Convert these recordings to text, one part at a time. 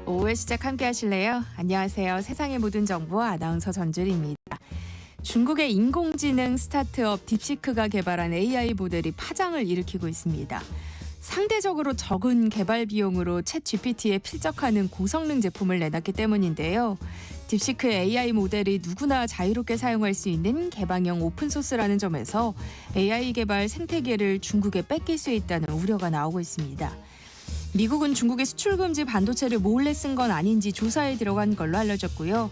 오후의 시작 함께 하실래요? 안녕하세요. 세상의 모든 정보 아나운서 전주리입니다. 중국의 인공지능 스타트업 딥시크가 개발한 AI 모델이 파장을 일으키고 있습니다. 상대적으로 적은 개발 비용으로 챗 GPT에 필적하는 고성능 제품을 내놨기 때문인데요. 딥시크 AI 모델이 누구나 자유롭게 사용할 수 있는 개방형 오픈소스라는 점에서 AI 개발 생태계를 중국에 뺏길 수 있다는 우려가 나오고 있습니다. 미국은 중국의 수출금지 반도체를 몰래 쓴 건 아닌지 조사에 들어간 걸로 알려졌고요.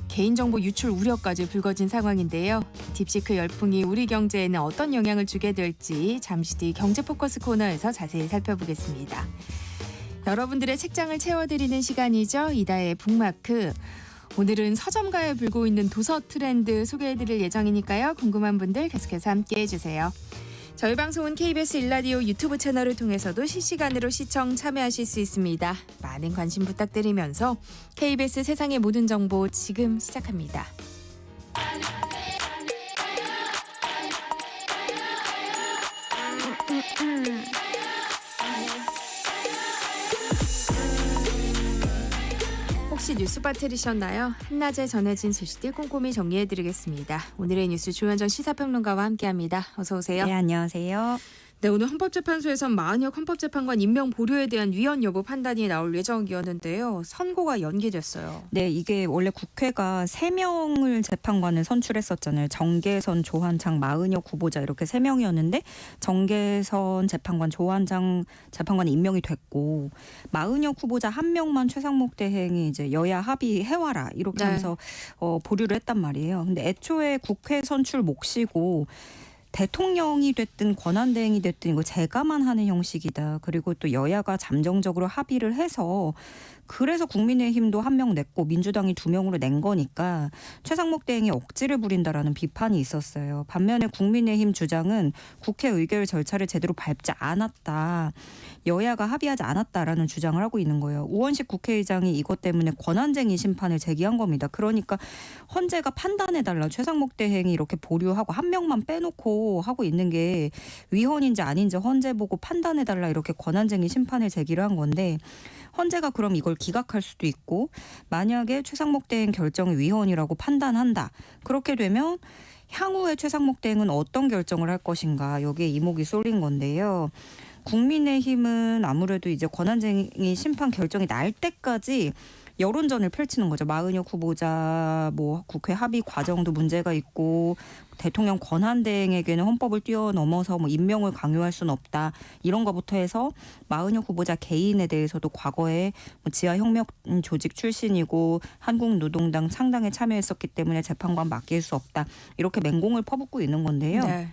개인정보 유출 우려까지 불거진 상황인데요. 딥시크 열풍이 우리 경제에는 어떤 영향을 주게 될지 잠시 뒤 경제포커스 코너에서 자세히 살펴보겠습니다. 여러분들의 책장을 채워드리는 시간이죠. 이다의 북마크. 오늘은 서점가에 불고 있는 도서 트렌드 소개해드릴 예정이니까요. 궁금한 분들 계속해서 함께해 주세요. 저희 방송은 KBS 1라디오 유튜브 채널을 통해서도 실시간으로 시청 참여하실 수 있습니다. 많은 관심 부탁드리면서 KBS 세상의 모든 정보 지금 시작합니다. 혹시 뉴스 빠뜨리셨나요? 한낮에 전해진 소식들 꼼꼼히 정리해드리겠습니다. 오늘의 뉴스 조현정 시사평론가와 함께합니다. 어서 오세요. 네, 안녕하세요. 네, 오늘 헌법재판소에선 마은혁 헌법재판관 임명 보류에 대한 위헌 여부 판단이 나올 예정이었는데요. 선고가 연기됐어요. 네, 이게 원래 국회가 3명을 재판관을 선출했었잖아요. 정계선, 조한창, 마은혁 후보자 이렇게 3명이었는데 정계선 재판관, 조한창 재판관이 임명이 됐고 마은혁 후보자 1명만 최상목 대행이 이제 여야 합의해와라 이렇게 하면서 보류를 했단 말이에요. 근데 애초에 국회 선출 몫이고 대통령이 됐든 권한대행이 됐든 이거 제가만 하는 형식이다. 그리고 또 여야가 잠정적으로 합의를 해서 그래서 국민의힘도 1명 냈고 민주당이 2명으로 낸 거니까 최상목 대행이 억지를 부린다라는 비판이 있었어요. 반면에 국민의힘 주장은 국회 의결 절차를 제대로 밟지 않았다. 여야가 합의하지 않았다라는 주장을 하고 있는 거예요. 우원식 국회의장이 이것 때문에 권한쟁의 심판을 제기한 겁니다. 그러니까 헌재가 판단해달라. 최상목 대행이 이렇게 보류하고 1명만 빼놓고 하고 있는 게 위헌인지 아닌지 헌재 보고 판단해달라 이렇게 권한쟁의 심판을 제기를 한 건데 헌재가 그럼 이걸 기각할 수도 있고 만약에 최상목 대행 결정이 위헌이라고 판단한다. 그렇게 되면 향후에 최상목 대행은 어떤 결정을 할 것인가 여기에 이목이 쏠린 건데요. 국민의힘은 아무래도 이제 권한쟁의 심판 결정이 날 때까지 여론전을 펼치는 거죠. 마은혁 후보자 뭐 국회 합의 과정도 문제가 있고 대통령 권한대행에게는 헌법을 뛰어넘어서 뭐 임명을 강요할 수는 없다. 이런 거부터 해서 마은혁 후보자 개인에 대해서도 과거에 뭐 지하혁명 조직 출신이고 한국노동당 창당에 참여했었기 때문에 재판관 맡길 수 없다. 이렇게 맹공을 퍼붓고 있는 건데요. 네.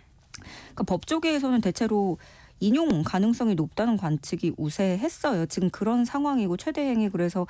그러니까 법조계에서는 대체로 인용 가능성이 높다는 관측이 우세했어요. 지금 그런 상황이고 최대행이 그래서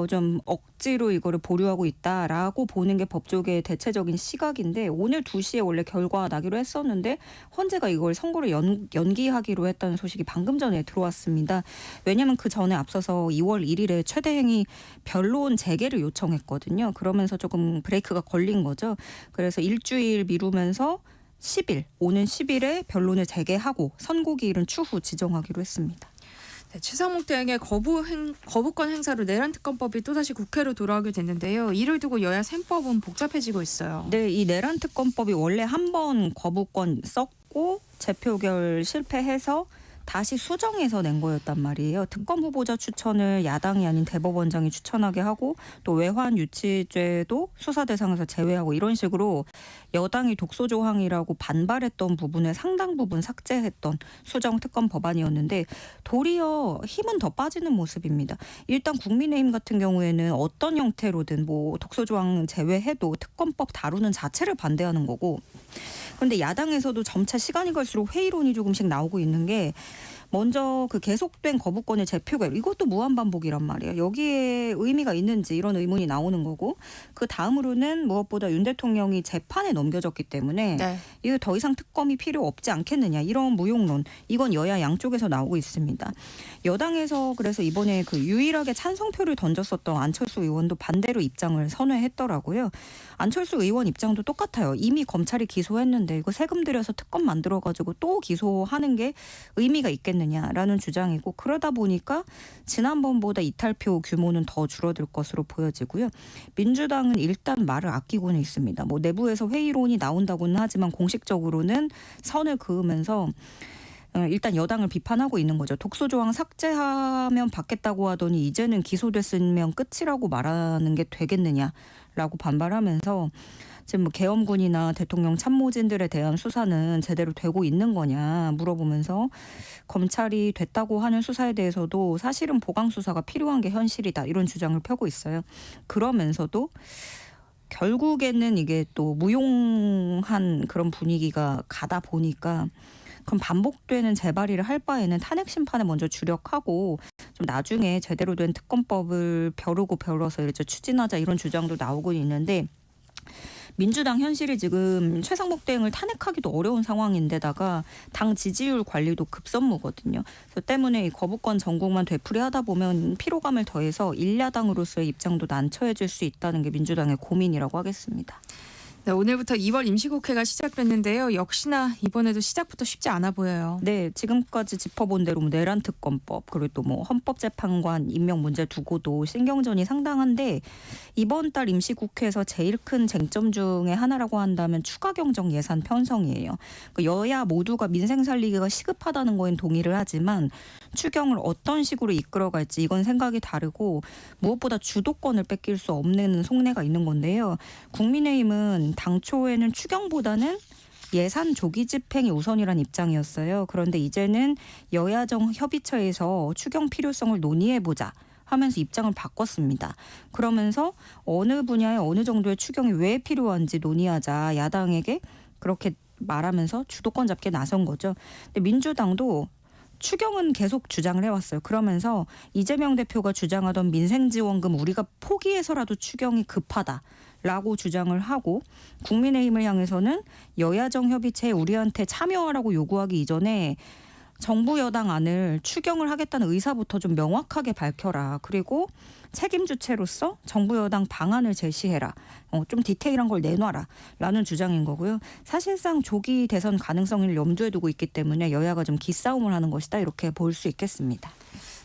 좀 억지로 이거를 보류하고 있다라고 보는 게 법조계의 대체적인 시각인데 오늘 2시에 원래 결과가 나기로 했었는데 헌재가 이걸 선고를 연기하기로 했다는 소식이 방금 전에 들어왔습니다. 왜냐하면 그 전에 앞서서 2월 1일에 최대행이 변론 재개를 요청했거든요. 그러면서 조금 브레이크가 걸린 거죠. 그래서 일주일 미루면서 10일, 오는 10일에 변론을 재개하고 선고기일은 추후 지정하기로 했습니다. 네, 최상목 대행의 거부권 행사로 내란 특검법이 또다시 국회로 돌아오게 됐는데요. 이를 두고 여야 셈법은 복잡해지고 있어요. 네, 이 내란 특검법이 원래 한 번 거부권 썼고 재표결 실패해서 다시 수정해서 낸 거였단 말이에요. 특검 후보자 추천을 야당이 아닌 대법원장이 추천하게 하고 또 외환 유치죄도 수사 대상에서 제외하고 이런 식으로 여당이 독소 조항이라고 반발했던 부분을 상당 부분 삭제했던 수정 특검 법안이었는데 도리어 힘은 더 빠지는 모습입니다. 일단 국민의힘 같은 경우에는 어떤 형태로든 뭐 독소 조항 제외해도 특검법 다루는 자체를 반대하는 거고 그런데 야당에서도 점차 시간이 갈수록 회의론이 조금씩 나오고 있는 게 먼저 그 계속된 거부권의 재표결 이것도 무한반복이란 말이에요. 여기에 의미가 있는지 이런 의문이 나오는 거고 그 다음으로는 무엇보다 윤 대통령이 재판에 넘겨졌기 때문에 이거 더 이상 특검이 필요 없지 않겠느냐 이런 무용론 이건 여야 양쪽에서 나오고 있습니다. 여당에서 그래서 이번에 그 유일하게 찬성표를 던졌었던 안철수 의원도 반대로 입장을 선회했더라고요. 안철수 의원 입장도 똑같아요. 이미 검찰이 기소했는데 이거 세금 들여서 특검 만들어가지고 또 기소하는 게 의미가 있겠느냐. 되겠느냐라는 주장이고 그러다 보니까 지난번보다 이탈표 규모는 더 줄어들 것으로 보여지고요. 민주당은 일단 말을 아끼고는 있습니다. 뭐 내부에서 회의론이 나온다고는 하지만 공식적으로는 선을 그으면서 일단 여당을 비판하고 있는 거죠. 독소조항 삭제하면 받겠다고 하더니 이제는 기소됐으면 끝이라고 말하는 게 되겠느냐라고 반발하면서 지금 뭐 계엄군이나 대통령 참모진들에 대한 수사는 제대로 되고 있는 거냐 물어보면서 검찰이 됐다고 하는 수사에 대해서도 사실은 보강 수사가 필요한 게 현실이다 이런 주장을 펴고 있어요. 그러면서도 결국에는 이게 또 무용한 그런 분위기가 가다 보니까 그럼 반복되는 재발의를 할 바에는 탄핵 심판에 먼저 주력하고 좀 나중에 제대로 된 특검법을 벼르고 벼러서 이제 추진하자 이런 주장도 나오고 있는데 민주당 현실이 지금 최상목 대행을 탄핵하기도 어려운 상황인데다가 당 지지율 관리도 급선무거든요. 그래서 때문에 이 거부권 전국만 되풀이하다 보면 피로감을 더해서 일야당으로서의 입장도 난처해질 수 있다는 게 민주당의 고민이라고 하겠습니다. 네, 오늘부터 2월 임시국회가 시작됐는데요. 역시나 이번에도 시작부터 쉽지 않아 보여요. 네, 지금까지 짚어본 대로 뭐 내란 특검법 그리고 또 뭐 헌법재판관 임명 문제 두고도 신경전이 상당한데 이번 달 임시국회에서 제일 큰 쟁점 중에 하나라고 한다면 추가 경정 예산 편성이에요. 여야 모두가 민생 살리기가 시급하다는 거엔 동의를 하지만 추경을 어떤 식으로 이끌어갈지 이건 생각이 다르고 무엇보다 주도권을 뺏길 수 없는 속내가 있는 건데요. 국민의힘은 당초에는 추경보다는 예산 조기 집행이 우선이란 입장이었어요. 그런데 이제는 여야정 협의체에서 추경 필요성을 논의해보자 하면서 입장을 바꿨습니다. 그러면서 어느 분야에 어느 정도의 추경이 왜 필요한지 논의하자 야당에게 그렇게 말하면서 주도권 잡게 나선 거죠. 근데 민주당도 추경은 계속 주장을 해왔어요. 그러면서 이재명 대표가 주장하던 민생지원금 우리가 포기해서라도 추경이 급하다라고 주장을 하고 국민의힘을 향해서는 여야정 협의체에 우리한테 참여하라고 요구하기 이전에 정부 여당 안을 추경을 하겠다는 의사부터 좀 명확하게 밝혀라. 그리고 책임 주체로서 정부 여당 방안을 제시해라. 좀 디테일한 걸 내놔라. 라는 주장인 거고요. 사실상 조기 대선 가능성을 염두에 두고 있기 때문에 여야가 좀 기싸움을 하는 것이다. 이렇게 볼 수 있겠습니다.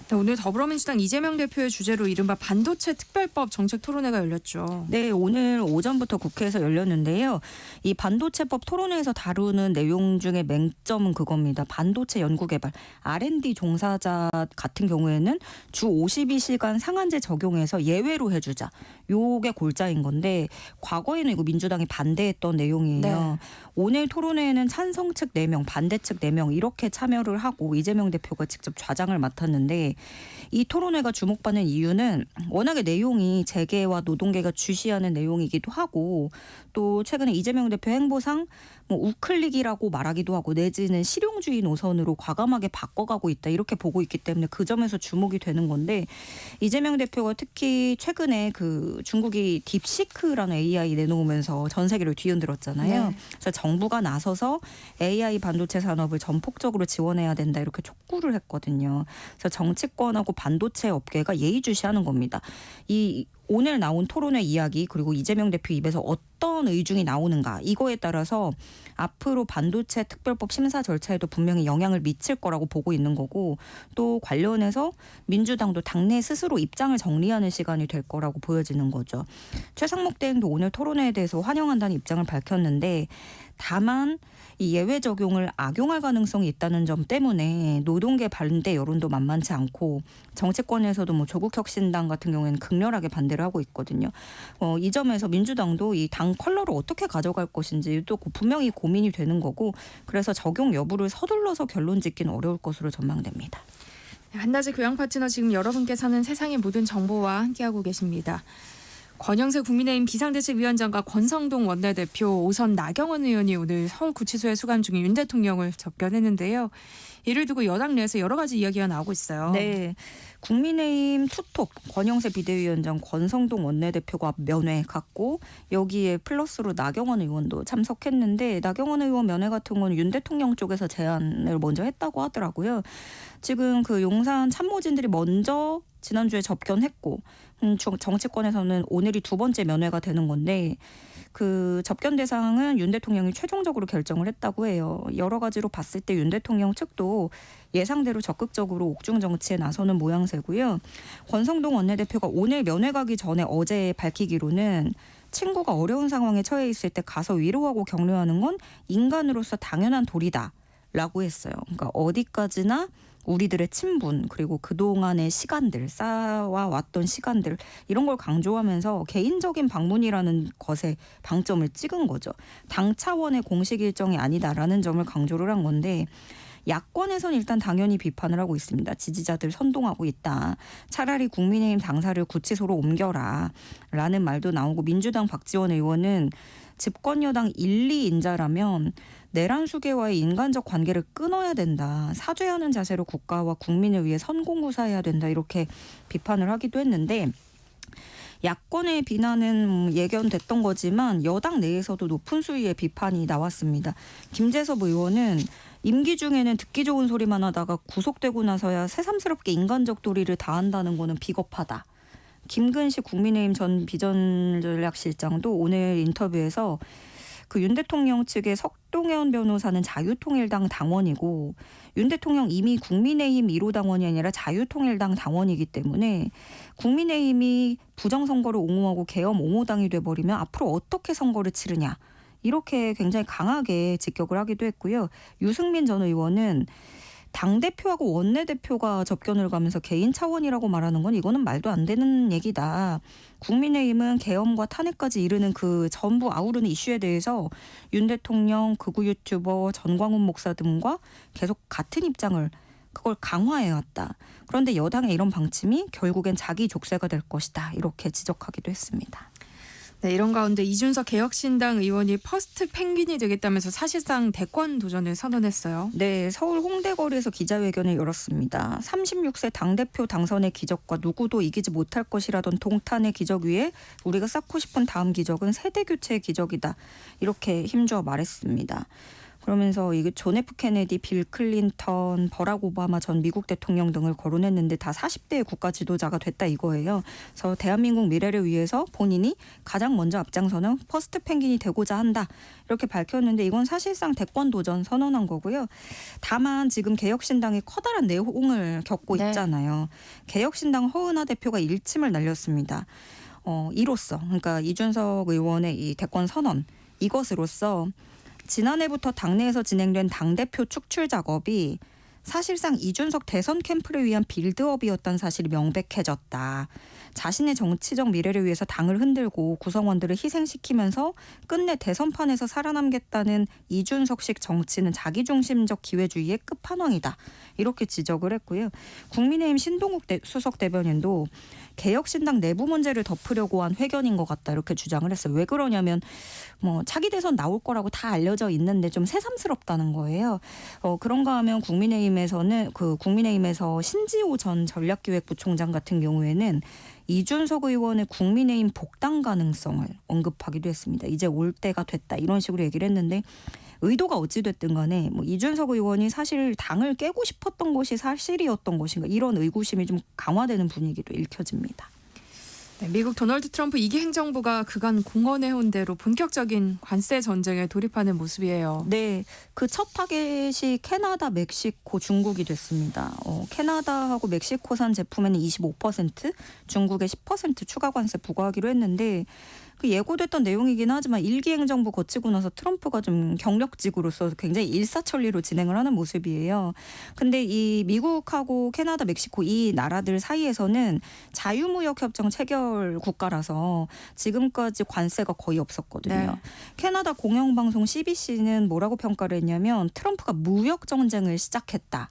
네, 오늘 더불어민주당 이재명 대표의 주재로 이른바 반도체 특별법 정책 토론회가 열렸죠. 네, 오늘 오전부터 국회에서 열렸는데요. 이 반도체법 토론회에서 다루는 내용 중에 맹점은 그겁니다. 반도체 연구개발, R&D 종사자 같은 경우에는 주 52시간 상한제 적용해서 예외로 해주자. 요게 골자인 건데 과거에는 이거 민주당이 반대했던 내용이에요. 네. 오늘 토론회에는 찬성 측 4명, 반대 측 4명 이렇게 참여를 하고 이재명 대표가 직접 좌장을 맡았는데 이 토론회가 주목받는 이유는 워낙에 내용이 재계와 노동계가 주시하는 내용이기도 하고 또 최근에 이재명 대표 행보상 뭐 우클릭이라고 말하기도 하고 내지는 실용주의 노선으로 과감하게 바꿔가고 있다 이렇게 보고 있기 때문에 그 점에서 주목이 되는 건데 이재명 대표가 특히 최근에 그 중국이 딥시크라는 AI 내놓으면서 전 세계를 뒤흔들었잖아요. 네. 그래서 정부가 나서서 AI 반도체 산업을 전폭적으로 지원해야 된다 이렇게 촉구를 했거든요. 그래서 정치권하고 반도체 업계가 예의주시하는 겁니다. 이 오늘 나온 토론회 이야기 그리고 이재명 대표 입에서 어떤 의중이 나오는가 이거에 따라서 앞으로 반도체 특별법 심사 절차에도 분명히 영향을 미칠 거라고 보고 있는 거고 또 관련해서 민주당도 당내 스스로 입장을 정리하는 시간이 될 거라고 보여지는 거죠. 최상목 대행도 오늘 토론회에 대해서 환영한다는 입장을 밝혔는데 다만 이 예외 적용을 악용할 가능성이 있다는 점 때문에 노동계 반대 여론도 만만치 않고 정치권에서도 뭐 조국혁신당 같은 경우에는 극렬하게 반대를 하고 있거든요. 이 점에서 민주당도 이 당 컬러를 어떻게 가져갈 것인지 또 분명히 고민이 되는 거고 그래서 적용 여부를 서둘러서 결론 짓기는 어려울 것으로 전망됩니다. 한낮의 교양 파트너 지금 여러분께서는 세상의 모든 정보와 함께하고 계십니다. 권영세 국민의힘 비상대책위원장과 권성동 원내대표, 오선 나경원 의원이 오늘 서울구치소에 수감 중인 윤 대통령을 접견했는데요. 이를 두고 여당 내에서 여러 가지 이야기가 나오고 있어요. 네, 국민의힘 투톱 권영세 비대위원장 권성동 원내대표가 면회 갔고 여기에 플러스로 나경원 의원도 참석했는데 나경원 의원 면회 같은 건 윤 대통령 쪽에서 제안을 먼저 했다고 하더라고요. 지금 그 용산 참모진들이 먼저 지난주에 접견했고 정치권에서는 오늘이 두 번째 면회가 되는 건데 그 접견 대상은 윤 대통령이 최종적으로 결정을 했다고 해요. 여러 가지로 봤을 때 윤 대통령 측도 예상대로 적극적으로 옥중 정치에 나서는 모양새고요. 권성동 원내대표가 오늘 면회 가기 전에 어제 밝히기로는 친구가 어려운 상황에 처해 있을 때 가서 위로하고 격려하는 건 인간으로서 당연한 도리다라고 했어요. 그러니까 어디까지나 우리들의 친분 그리고 그동안의 시간들 쌓아왔던 시간들 이런 걸 강조하면서 개인적인 방문이라는 것에 방점을 찍은 거죠. 당 차원의 공식 일정이 아니다라는 점을 강조를 한 건데 야권에선 일단 당연히 비판을 하고 있습니다. 지지자들 선동하고 있다. 차라리 국민의힘 당사를 구치소로 옮겨라 라는 말도 나오고 민주당 박지원 의원은 집권 여당 1, 2인자라면 내란 수계와의 인간적 관계를 끊어야 된다. 사죄하는 자세로 국가와 국민을 위해 선공구사해야 된다. 이렇게 비판을 하기도 했는데 야권의 비난은 예견됐던 거지만 여당 내에서도 높은 수위의 비판이 나왔습니다. 김재섭 의원은 임기 중에는 듣기 좋은 소리만 하다가 구속되고 나서야 새삼스럽게 인간적 도리를 다한다는 거는 비겁하다. 김근식 국민의힘 전 비전전략실장도 오늘 인터뷰에서 그 윤 대통령 측의 석동현 변호사는 자유통일당 당원이고 윤 대통령 이미 국민의힘 1호 당원이 아니라 자유통일당 당원이기 때문에 국민의힘이 부정선거를 옹호하고 계엄 옹호당이 돼버리면 앞으로 어떻게 선거를 치르냐. 이렇게 굉장히 강하게 직격을 하기도 했고요. 유승민 전 의원은 당대표하고 원내대표가 접견을 가면서 개인 차원이라고 말하는 건 이거는 말도 안 되는 얘기다. 국민의힘은 계엄과 탄핵까지 이르는 그 전부 아우르는 이슈에 대해서 윤 대통령, 극우 유튜버, 전광훈 목사 등과 계속 같은 입장을 그걸 강화해왔다. 그런데 여당의 이런 방침이 결국엔 자기 족쇄가 될 것이다. 이렇게 지적하기도 했습니다. 네, 이런 가운데 이준석 개혁신당 의원이 퍼스트 펭귄이 되겠다면서 사실상 대권 도전을 선언했어요. 네, 서울 홍대거리에서 기자회견을 열었습니다. 36세 당대표 당선의 기적과 누구도 이기지 못할 것이라던 동탄의 기적 위에 우리가 쌓고 싶은 다음 기적은 세대교체의 기적이다. 이렇게 힘주어 말했습니다. 그러면서 이게 존 F 케네디, 빌 클린턴, 버락 오바마 전 미국 대통령 등을 거론했는데 다 40대의 국가 지도자가 됐다 이거예요. 그래서 대한민국 미래를 위해서 본인이 가장 먼저 앞장서는 퍼스트 펭귄이 되고자 한다. 이렇게 밝혔는데 이건 사실상 대권 도전 선언한 거고요. 다만 지금 개혁신당이 커다란 내홍을 겪고 네. 있잖아요. 개혁신당 허은하 대표가 일침을 날렸습니다. 이로써 그러니까 이준석 의원의 이 대권 선언 이것으로써 지난해부터 당내에서 진행된 당대표 축출 작업이 사실상 이준석 대선 캠프를 위한 빌드업이었다는 사실이 명백해졌다. 자신의 정치적 미래를 위해서 당을 흔들고 구성원들을 희생시키면서 끝내 대선판에서 살아남겠다는 이준석식 정치는 자기중심적 기회주의의 끝판왕이다. 이렇게 지적을 했고요. 국민의힘 신동욱 수석 대변인도 개혁신당 내부 문제를 덮으려고 한 회견인 것 같다. 이렇게 주장을 했어요. 왜 그러냐면 차기 대선 나올 거라고 다 알려져 있는데 좀 새삼스럽다는 거예요. 그런가 하면 국민의힘에서 신지호 전 전략기획부총장 같은 경우에는 이준석 의원의 국민의힘 복당 가능성을 언급하기도 했습니다. 이제 올 때가 됐다 이런 식으로 얘기를 했는데 의도가 어찌됐든 간에 이준석 의원이 사실 당을 깨고 싶었던 것이 사실이었던 것인가 이런 의구심이 좀 강화되는 분위기도 읽혀집니다. 네, 미국 도널드 트럼프 2기 행정부가 그간 공언해온 대로 본격적인 관세 전쟁에 돌입하는 모습이에요. 네, 그 첫 타겟이 캐나다, 멕시코, 중국이 됐습니다. 캐나다하고 멕시코산 제품에는 25%, 중국에 10% 추가 관세 부과하기로 했는데 그 예고됐던 내용이긴 하지만 1기 행정부 거치고 나서 트럼프가 좀 경력직으로서 굉장히 일사천리로 진행을 하는 모습이에요. 근데 이 미국하고 캐나다, 멕시코 이 나라들 사이에서는 자유무역협정 체결 국가라서 지금까지 관세가 거의 없었거든요. 네. 캐나다 공영방송 CBC는 뭐라고 평가를 했냐면 트럼프가 무역 전쟁을 시작했다.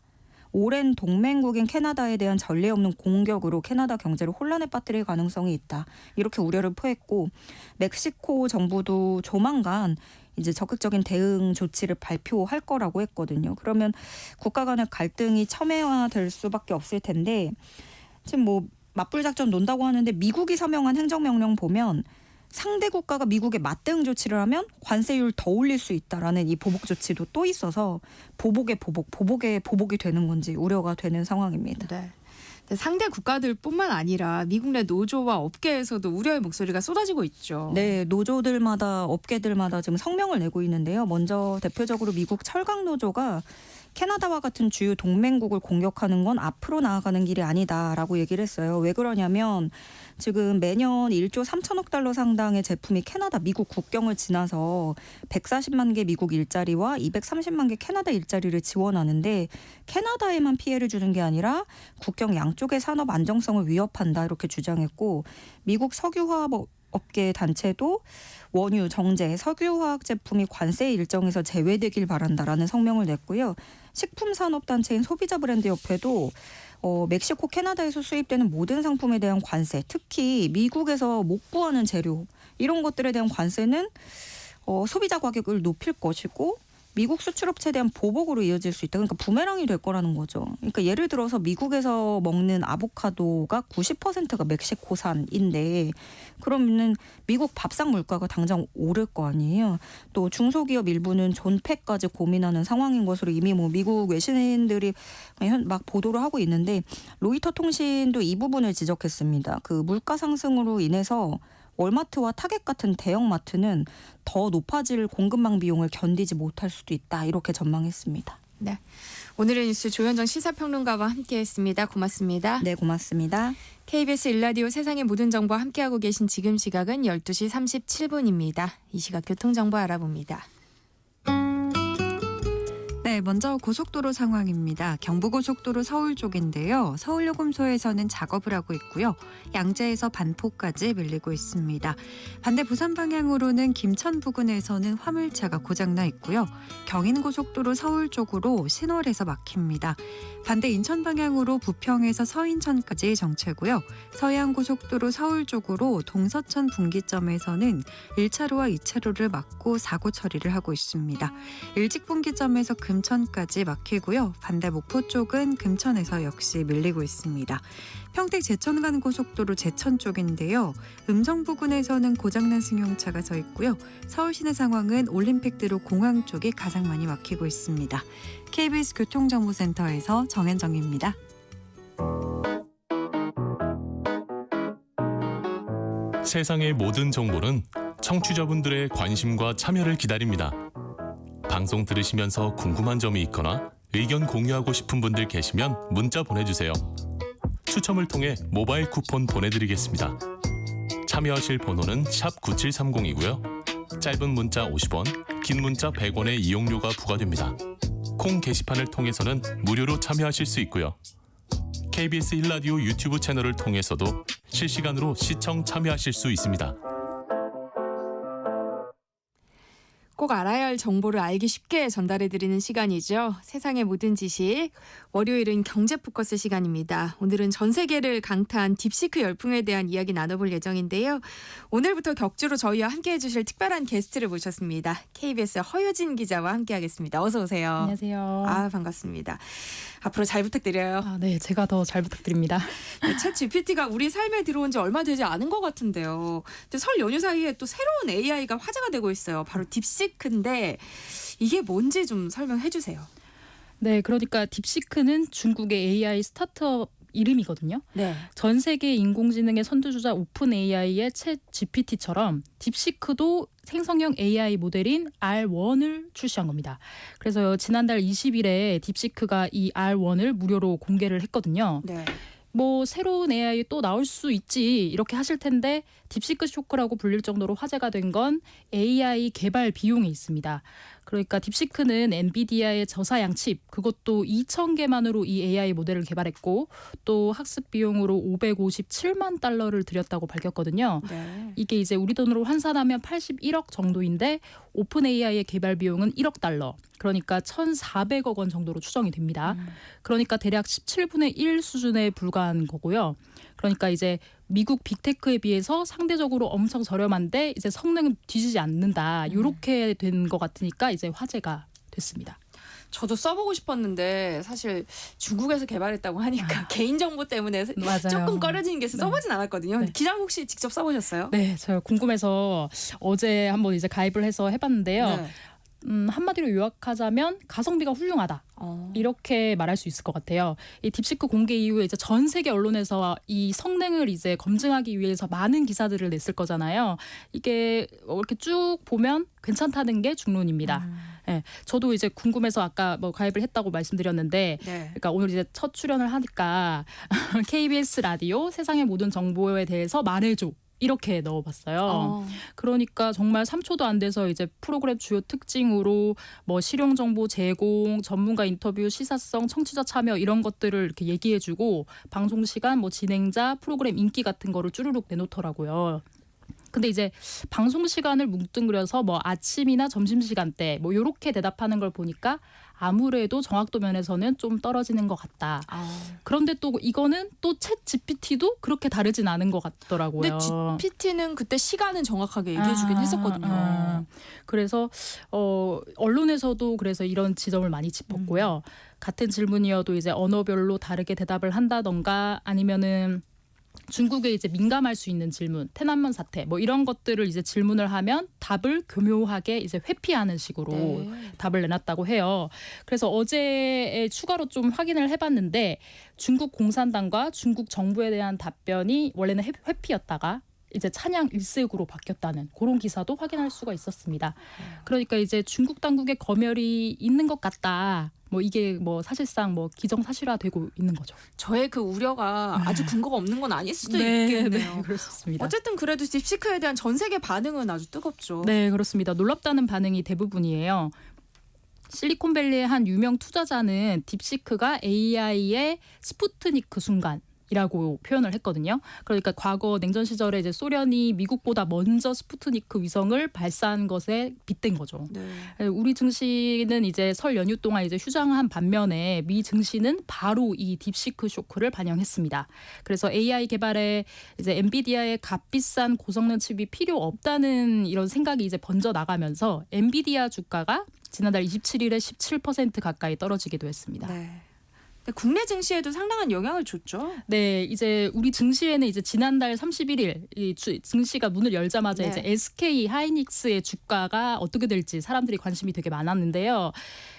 오랜 동맹국인 캐나다에 대한 전례 없는 공격으로 캐나다 경제를 혼란에 빠뜨릴 가능성이 있다. 이렇게 우려를 표했고 멕시코 정부도 조만간 이제 적극적인 대응 조치를 발표할 거라고 했거든요. 그러면 국가 간의 갈등이 첨예화될 수밖에 없을 텐데 지금 맞불 작전 논다고 하는데 미국이 서명한 행정명령 보면 상대 국가가 미국에 맞대응 조치를 하면 관세율 더 올릴 수 있다라는 이 보복 조치도 또 있어서 보복의 보복이 되는 건지 우려가 되는 상황입니다. 네. 상대 국가들뿐만 아니라 미국 내 노조와 업계에서도 우려의 목소리가 쏟아지고 있죠. 네, 노조들마다 업계들마다 지금 성명을 내고 있는데요. 먼저 대표적으로 미국 철강 노조가 캐나다와 같은 주요 동맹국을 공격하는 건 앞으로 나아가는 길이 아니다라고 얘기를 했어요. 왜 그러냐면 지금 매년 1조 3천억 달러 상당의 제품이 캐나다, 미국 국경을 지나서 140만 개 미국 일자리와 230만 개 캐나다 일자리를 지원하는데 캐나다에만 피해를 주는 게 아니라 국경 양쪽의 산업 안정성을 위협한다 이렇게 주장했고 미국 석유화학 업계 단체도 원유, 정제, 석유화학 제품이 관세 일정에서 제외되길 바란다라는 성명을 냈고요. 식품산업단체인 소비자브랜드협회도 멕시코, 캐나다에서 수입되는 모든 상품에 대한 관세, 특히 미국에서 못 구하는 재료 이런 것들에 대한 관세는 소비자 가격을 높일 것이고 미국 수출업체에 대한 보복으로 이어질 수 있다. 그러니까 부메랑이 될 거라는 거죠. 그러니까 예를 들어서 미국에서 먹는 아보카도가 90%가 멕시코산인데 그러면은 미국 밥상 물가가 당장 오를 거 아니에요. 또 중소기업 일부는 존폐까지 고민하는 상황인 것으로 이미 뭐 미국 외신들이 막 보도를 하고 있는데 로이터 통신도 이 부분을 지적했습니다. 그 물가 상승으로 인해서 월마트와 타겟 같은 대형마트는 더 높아질 공급망 비용을 견디지 못할 수도 있다. 이렇게 전망했습니다. 네, 오늘의 뉴스 조현정 시사평론가와 함께했습니다. 고맙습니다. 네, 고맙습니다. KBS 일라디오 세상의 모든 정보와 함께하고 계신 지금 시각은 12시 37분입니다. 이 시각 교통정보 알아봅니다. 네, 먼저 고속도로 상황입니다. 경부고속도로 서울 쪽인데요. 서울요금소에서는 작업을 하고 있고요. 양재에서 반포까지 밀리고 있습니다. 반대 부산 방향으로는 김천 부근에서는 화물차가 고장나 있고요. 경인고속도로 서울 쪽으로 신월에서 막힙니다. 반대 인천 방향으로 부평에서 서인천까지 정체고요. 서해안고속도로 서울 쪽으로 동서천 분기점에서는 1차로와 2차로를 막고 사고 처리를 하고 있습니다. 일직분기점에서 금천까지 막히고요. 반대 목포 쪽은 금천에서 역시 밀리고 있습니다. 평택 제천 가는 고속도로 제천 쪽인데요. 음성 부근에서는 고장난 승용차가 서 있고요. 서울 시내 상황은 올림픽대로 공항 쪽이 가장 많이 막히고 있습니다. KBS 교통정보센터에서 정현정입니다. 세상의 모든 정보는 청취자분들의 관심과 참여를 기다립니다. 방송 들으시면서 궁금한 점이 있거나 의견 공유하고 싶은 분들 계시면 문자 보내주세요. 추첨을 통해 모바일 쿠폰 보내드리겠습니다. 참여하실 번호는 샵 9730이고요. 짧은 문자 50원, 긴 문자 100원의 이용료가 부과됩니다. 콩 게시판을 통해서는 무료로 참여하실 수 있고요. KBS 1라디오 유튜브 채널을 통해서도 실시간으로 시청 참여하실 수 있습니다. 꼭 알아야 할 정보를 알기 쉽게 전달해드리는 시간이죠. 세상의 모든 지식. 월요일은 경제 포커스 시간입니다. 오늘은 전 세계를 강타한 딥시크 열풍에 대한 이야기 나눠볼 예정인데요. 오늘부터 격주로 저희와 함께해 주실 특별한 게스트를 모셨습니다. KBS 허유진 기자와 함께하겠습니다. 어서 오세요. 안녕하세요. 반갑습니다. 앞으로 잘 부탁드려요. 네, 제가 더 잘 부탁드립니다. 네, 챗 GPT가 우리 삶에 들어온 지 얼마 되지 않은 것 같은데요. 근데 설 연휴 사이에 또 새로운 AI가 화제가 되고 있어요. 바로 딥시크인데 이게 뭔지 좀 설명해 주세요. 네, 그러니까 딥시크는 중국의 AI 스타트업 이름이거든요. 네. 전 세계 인공지능의 선두주자 오픈 AI의 챗 GPT처럼 딥시크도 생성형 AI 모델인 R1을 출시한 겁니다. 그래서 지난달 20일에 딥시크가 이 R1을 무료로 공개를 했거든요. 네. 뭐 새로운 AI 또 나올 수 있지 이렇게 하실 텐데 딥시크 쇼크라고 불릴 정도로 화제가 된 건 AI 개발 비용이 있습니다. 그러니까 딥시크는 엔비디아의 저사양 칩 그것도 2,000개만으로 이 AI 모델을 개발했고 또 학습 비용으로 557만 달러를 들였다고 밝혔거든요. 네. 이게 이제 우리 돈으로 환산하면 81억 정도인데 오픈 AI의 개발 비용은 1억 달러. 그러니까 1,400억 원 정도로 추정이 됩니다. 그러니까 대략 17분의 1 수준에 불과한 거고요. 그러니까 이제 미국 빅테크에 비해서 상대적으로 엄청 저렴한데 이제 성능은 뒤지지 않는다. 이렇게 된 것 같으니까 이제 화제가 됐습니다. 저도 써보고 싶었는데 사실 중국에서 개발했다고 하니까 개인정보 때문에 맞아요. 조금 꺼려지는 게 있어서 써보진 않았거든요. 네. 기자 혹시 직접 써보셨어요? 네, 저 궁금해서 어제 한번 이제 가입을 해서 해봤는데요. 네. 한마디로 요약하자면 가성비가 훌륭하다. 이렇게 말할 수 있을 것 같아요. 이 딥시크 공개 이후에 이제 전 세계 언론에서 이 성능을 이제 검증하기 위해서 많은 기사들을 냈을 거잖아요. 이게 이렇게 쭉 보면 괜찮다는 게 중론입니다. 네, 저도 이제 궁금해서 아까 뭐 가입을 했다고 말씀드렸는데, 네. 그러니까 오늘 이제 첫 출연을 하니까 KBS 라디오 세상의 모든 정보에 대해서 말해줘. 이렇게 넣어봤어요. 그러니까 정말 3초도 안 돼서 이제 프로그램 주요 특징으로 뭐 실용 정보 제공, 전문가 인터뷰, 시사성, 청취자 참여 이런 것들을 이렇게 얘기해주고 방송 시간, 뭐 진행자, 프로그램 인기 같은 거를 쭈루룩 내놓더라고요. 근데 이제 방송 시간을 뭉뚱그려서 뭐 아침이나 점심 시간대 뭐 요렇게 대답하는 걸 보니까 아무래도 정확도 면에서는 좀 떨어지는 것 같다. 그런데 또 이거는 또 챗 GPT도 그렇게 다르진 않은 것 같더라고요. 근데 GPT는 그때 시간은 정확하게 얘기해주긴 했었거든요. 그래서 언론에서도 그래서 이런 지점을 많이 짚었고요. 같은 질문이어도 이제 언어별로 다르게 대답을 한다던가 아니면은 중국에 이제 민감할 수 있는 질문, 태난먼 사태 뭐 이런 것들을 이제 질문을 하면 답을 교묘하게 이제 회피하는 식으로 네. 답을 내놨다고 해요. 그래서 어제 추가로 좀 확인을 해봤는데 중국 공산당과 중국 정부에 대한 답변이 원래는 회피였다가 이제 찬양 일색으로 바뀌었다는 그런 기사도 확인할 수가 있었습니다. 그러니까 이제 중국 당국의 검열이 있는 것 같다. 뭐 이게 뭐 사실상 뭐 기정사실화되고 있는 거죠. 저의 그 우려가 아주 근거가 없는 건 아닐 수도 있겠네요. 그럴 수 있습니다. 어쨌든 그래도 딥시크에 대한 전 세계 반응은 아주 뜨겁죠. 네, 그렇습니다. 놀랍다는 반응이 대부분이에요. 실리콘밸리의 한 유명 투자자는 딥시크가 AI의 스푸트니크 순간이라고 표현을 했거든요. 그러니까 과거 냉전 시절에 이제 소련이 미국보다 먼저 스푸트니크 위성을 발사한 것에 빗댄 거죠. 네. 우리 증시는 이제 설 연휴 동안 이제 휴장한 반면에 미 증시는 바로 이 딥시크 쇼크를 반영했습니다. 그래서 AI 개발에 이제 엔비디아의 값비싼 고성능 칩이 필요 없다는 이런 생각이 이제 번져 나가면서 엔비디아 주가가 지난달 27일에 17% 가까이 떨어지기도 했습니다. 네. 근데 국내 증시에도 상당한 영향을 줬죠. 네, 이제 우리 증시에는 이제 지난달 31일 이 증시가 문을 열자마자 네. 이제 SK 하이닉스의 주가가 어떻게 될지 사람들이 관심이 되게 많았는데요.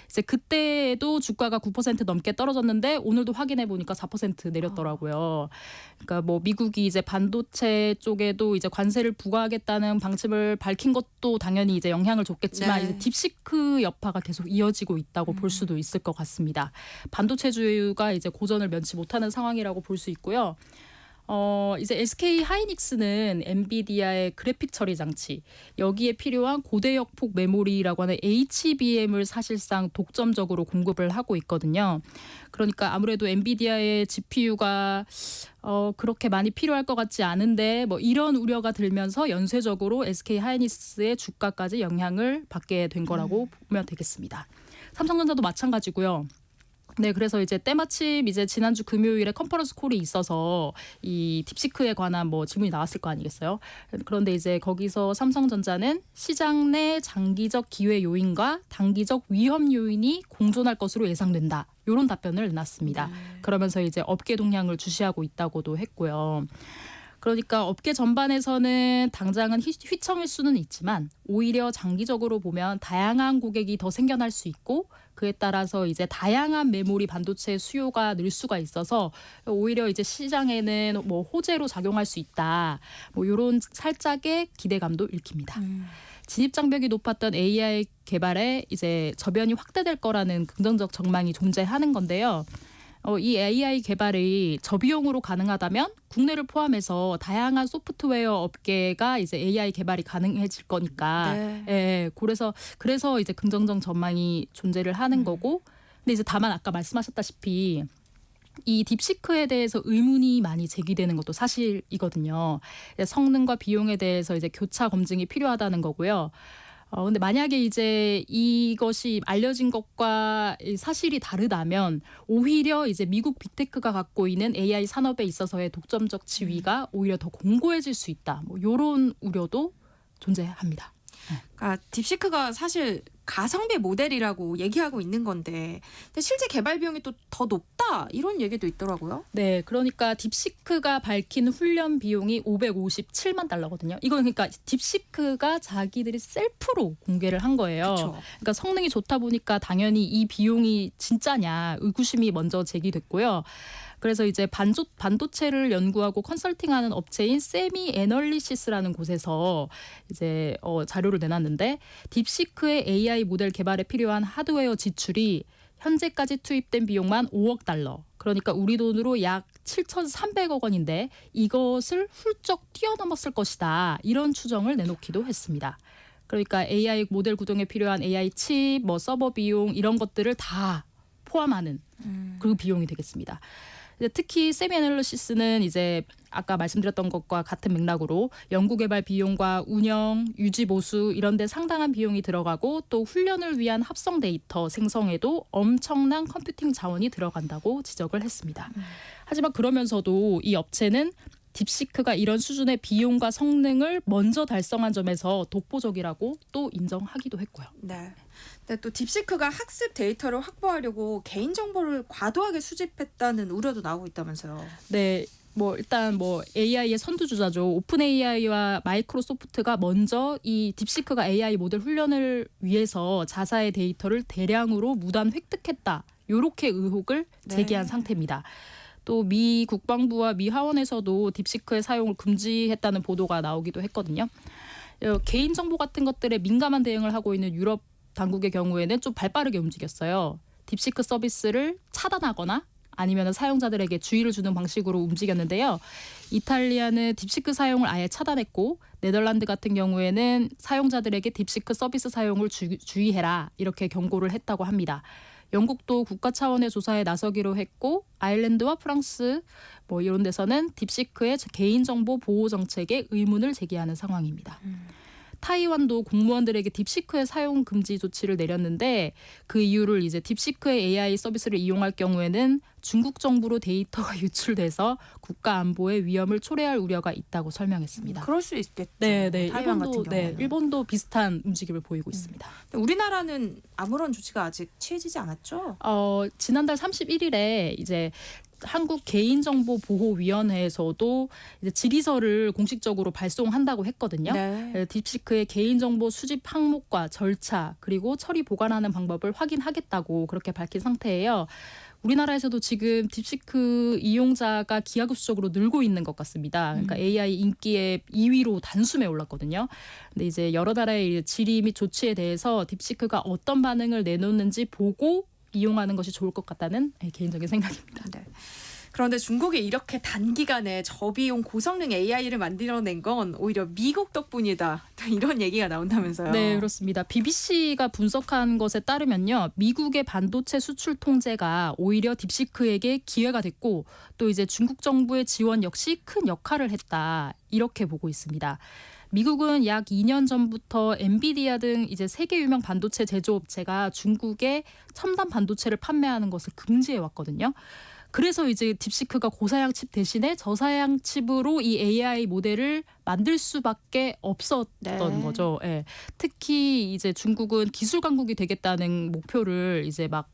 이제 그때도 주가가 9% 넘게 떨어졌는데 오늘도 확인해 보니까 4% 내렸더라고요. 그러니까 뭐 미국이 이제 반도체 쪽에도 이제 관세를 부과하겠다는 방침을 밝힌 것도 당연히 이제 영향을 줬겠지만 네. 이제 딥시크 여파가 계속 이어지고 있다고 볼 수도 있을 것 같습니다. 반도체주가 이제 고전을 면치 못하는 상황이라고 볼 수 있고요. 이제 SK 하이닉스는 엔비디아의 그래픽 처리 장치 여기에 필요한 고대역폭 메모리라고 하는 HBM을 사실상 독점적으로 공급을 하고 있거든요. 그러니까 아무래도 엔비디아의 GPU가 그렇게 많이 필요할 것 같지 않은데 뭐 이런 우려가 들면서 연쇄적으로 SK 하이닉스의 주가까지 영향을 받게 된 거라고 보면 되겠습니다. 삼성전자도 마찬가지고요. 네, 그래서 이제 때마침 이제 지난주 금요일에 컨퍼런스 콜이 있어서 이 딥시크에 관한 뭐 질문이 나왔을 거 아니겠어요? 그런데 이제 거기서 삼성전자는 시장 내 장기적 기회 요인과 단기적 위험 요인이 공존할 것으로 예상된다. 이런 답변을 내놨습니다. 그러면서 이제 업계 동향을 주시하고 있다고도 했고요. 그러니까 업계 전반에서는 당장은 휘청일 수는 있지만 오히려 장기적으로 보면 다양한 고객이 더 생겨날 수 있고 그에 따라서 이제 다양한 메모리 반도체 수요가 늘 수가 있어서 오히려 이제 시장에는 뭐 호재로 작용할 수 있다. 뭐 이런 살짝의 기대감도 읽힙니다. 진입 장벽이 높았던 AI 개발에 이제 저변이 확대될 거라는 긍정적 전망이 존재하는 건데요. 이 AI 개발이 저비용으로 가능하다면 국내를 포함해서 다양한 소프트웨어 업계가 이제 AI 개발이 가능해질 거니까, 네. 예, 그래서 이제 긍정적 전망이 존재를 하는 거고, 근데 이제 다만 아까 말씀하셨다시피 이 딥시크에 대해서 의문이 많이 제기되는 것도 사실이거든요. 성능과 비용에 대해서 이제 교차 검증이 필요하다는 거고요. 근데 만약에 이제 이것이 알려진 것과 사실이 다르다면 오히려 이제 미국 빅테크가 갖고 있는 AI 산업에 있어서의 독점적 지위가 오히려 더 공고해질 수 있다. 뭐 이런 우려도 존재합니다. 그러니까 딥시크가 사실 가성비 모델이라고 얘기하고 있는 건데 근데 실제 개발 비용이 또 더 높다 이런 얘기도 있더라고요. 네, 그러니까 딥시크가 밝힌 훈련 비용이 557만 달러거든요. 이건 그러니까 딥시크가 자기들이 셀프로 공개를 한 거예요. 그렇죠. 그러니까 성능이 좋다 보니까 당연히 이 비용이 진짜냐 의구심이 먼저 제기됐고요. 그래서 이제 반도체를 연구하고 컨설팅하는 업체인 세미 애널리시스라는 곳에서 이제 자료를 내놨는데 딥시크의 AI 모델 개발에 필요한 하드웨어 지출이 현재까지 투입된 비용만 5억 달러. 그러니까 우리 돈으로 약 7,300억 원인데 이것을 훌쩍 뛰어넘었을 것이다. 이런 추정을 내놓기도 했습니다. 그러니까 AI 모델 구동에 필요한 AI 칩, 서버 비용 이런 것들을 다 포함하는 그 비용이 되겠습니다. 특히 세미 애널리시스는 이제 아까 말씀드렸던 것과 같은 맥락으로 연구개발 비용과 운영, 유지 보수 이런 데 상당한 비용이 들어가고 또 훈련을 위한 합성 데이터 생성에도 엄청난 컴퓨팅 자원이 들어간다고 지적을 했습니다. 하지만 그러면서도 이 업체는 딥시크가 이런 수준의 비용과 성능을 먼저 달성한 점에서 독보적이라고 또 인정하기도 했고요. 네. 근데 또 딥시크가 학습 데이터를 확보하려고 개인 정보를 과도하게 수집했다는 우려도 나오고 있다면서요. 네. 일단 AI의 선두주자죠. 오픈 AI와 마이크로소프트가 먼저 이 딥시크가 AI 모델 훈련을 위해서 자사의 데이터를 대량으로 무단 획득했다. 이렇게 의혹을 제기한 상태입니다. 또 미 국방부와 미 하원에서도 딥시크의 사용을 금지했다는 보도가 나오기도 했거든요. 개인정보 같은 것들에 민감한 대응을 하고 있는 유럽 당국의 경우에는 좀 발빠르게 움직였어요. 딥시크 서비스를 차단하거나 아니면 사용자들에게 주의를 주는 방식으로 움직였는데요. 이탈리아는 딥시크 사용을 아예 차단했고 네덜란드 같은 경우에는 사용자들에게 딥시크 서비스 사용을 주의해라 이렇게 경고를 했다고 합니다. 영국도 국가 차원의 조사에 나서기로 했고 아일랜드와 프랑스 이런 데서는 딥시크의 개인정보 보호 정책에 의문을 제기하는 상황입니다. 타이완도 공무원들에게 딥시크의 사용 금지 조치를 내렸는데 그 이유를 이제 딥시크의 AI 서비스를 이용할 경우에는 중국 정부로 데이터가 유출돼서 국가 안보에 위험을 초래할 우려가 있다고 설명했습니다. 그럴 수 있겠죠. 네, 타이완 같은 경우는. 일본도 비슷한 움직임을 보이고 있습니다. 우리나라는 아무런 조치가 아직 취해지지 않았죠? 지난달 31일에 이제 한국 개인정보보호위원회에서도 이제 질의서를 공식적으로 발송한다고 했거든요. 네. 딥시크의 개인정보 수집 항목과 절차 그리고 처리 보관하는 방법을 확인하겠다고 그렇게 밝힌 상태예요. 우리나라에서도 지금 딥시크 이용자가 기하급수적으로 늘고 있는 것 같습니다. 그러니까 AI 인기 앱 2위로 단숨에 올랐거든요. 근데 이제 여러 나라의 질의 및 조치에 대해서 딥시크가 어떤 반응을 내놓는지 보고 이용하는 것이 좋을 것 같다는 개인적인 생각입니다. 네. 그런데 중국이 이렇게 단기간에 저비용 고성능 AI를 만들어낸 건 오히려 미국 덕분이다. 이런 얘기가 나온다면서요. 네, 그렇습니다. BBC가 분석한 것에 따르면요. 미국의 반도체 수출 통제가 오히려 딥시크에게 기회가 됐고 또 이제 중국 정부의 지원 역시 큰 역할을 했다. 이렇게 보고 있습니다. 미국은 약 2년 전부터 엔비디아 등 이제 세계 유명 반도체 제조업체가 중국에 첨단 반도체를 판매하는 것을 금지해 왔거든요. 그래서 이제 딥시크가 고사양 칩 대신에 저사양 칩으로 이 AI 모델을 만들 수밖에 없었던 거죠. 예. 특히 이제 중국은 기술 강국이 되겠다는 목표를 이제 막